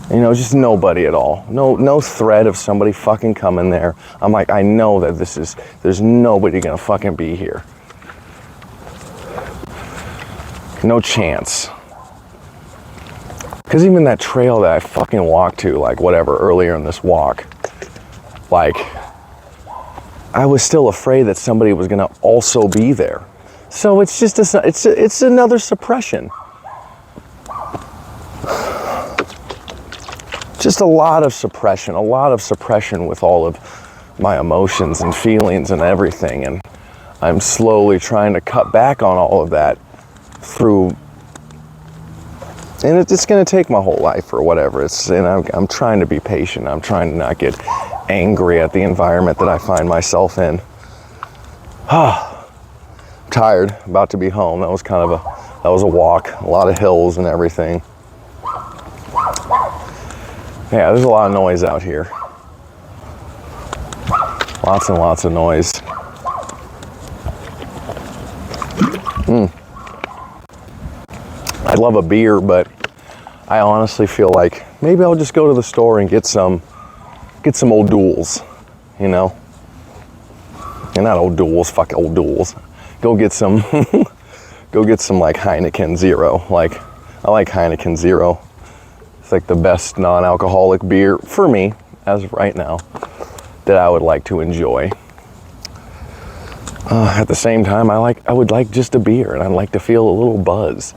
You know, just nobody at all. No threat of somebody fucking coming there. I'm like, I know that there's nobody gonna fucking be here. No chance. Because even that trail that I fucking walked to, like whatever, earlier in this walk, like, I was still afraid that somebody was gonna also be there. So it's just it's another suppression. Just a lot of suppression with all of my emotions and feelings and everything. And I'm slowly trying to cut back on all of that through, and it's going to take my whole life or whatever. I'm trying to be patient. I'm trying to not get angry at the environment that I find myself in. Tired, about to be home. That was a walk, a lot of hills and everything. Yeah, there's a lot of noise out here. Lots and lots of noise. I'd love a beer, but I honestly feel like maybe I'll just go to the store and get some Old Duels, you know? And not Old Duels, fuck Old Duels. Go get some like Heineken Zero. Like, I like Heineken Zero. It's like the best non-alcoholic beer for me, as of right now, that I would like to enjoy. At the same time, I would like just a beer, and I'd like to feel a little buzz,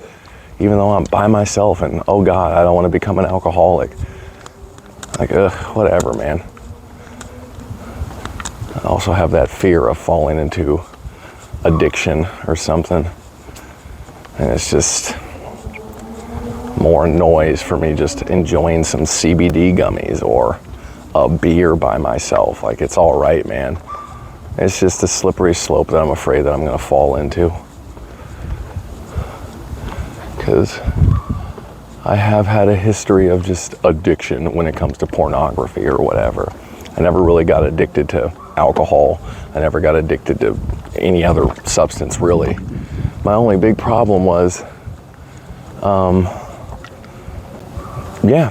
even though I'm by myself, and oh God, I don't want to become an alcoholic. Like, whatever, man. I also have that fear of falling into addiction or something, and it's just more noise for me just enjoying some CBD gummies or a beer by myself. Like, it's all right, man. It's just a slippery slope that I'm afraid that I'm going to fall into. Because I have had a history of just addiction when it comes to pornography or whatever. I never really got addicted to alcohol. I never got addicted to any other substance, really. My only big problem was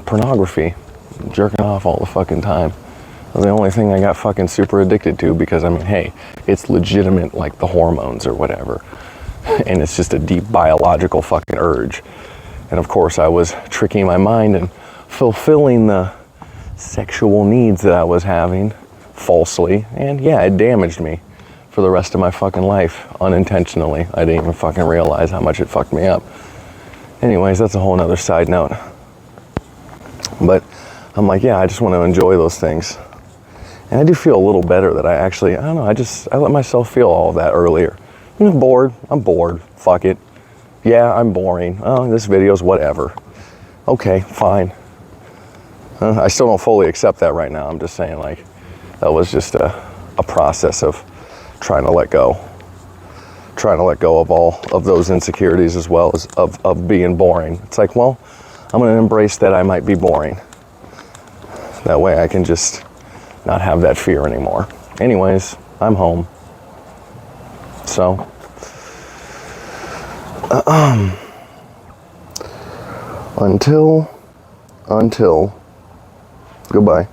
pornography. Jerking off all the fucking time. It was the only thing I got fucking super addicted to, because I mean, hey, it's legitimate, like the hormones or whatever. And it's just a deep biological fucking urge. And of course I was tricking my mind and fulfilling the sexual needs that I was having falsely. And yeah, it damaged me for the rest of my fucking life unintentionally. I didn't even fucking realize how much it fucked me up. Anyways, that's a whole nother side note. But I'm like, yeah, I just want to enjoy those things. And I do feel a little better that I don't know, I let myself feel all of that earlier. I'm bored, fuck it. Yeah, I'm boring. Oh, this video's whatever. Okay, fine. I still don't fully accept that right now. I'm just saying, like, that was just a process of trying to let go of all of those insecurities, as well as of being boring. It's like, well, I'm going to embrace that I might be boring. That way I can just not have that fear anymore. Anyways, I'm home. So, until, goodbye.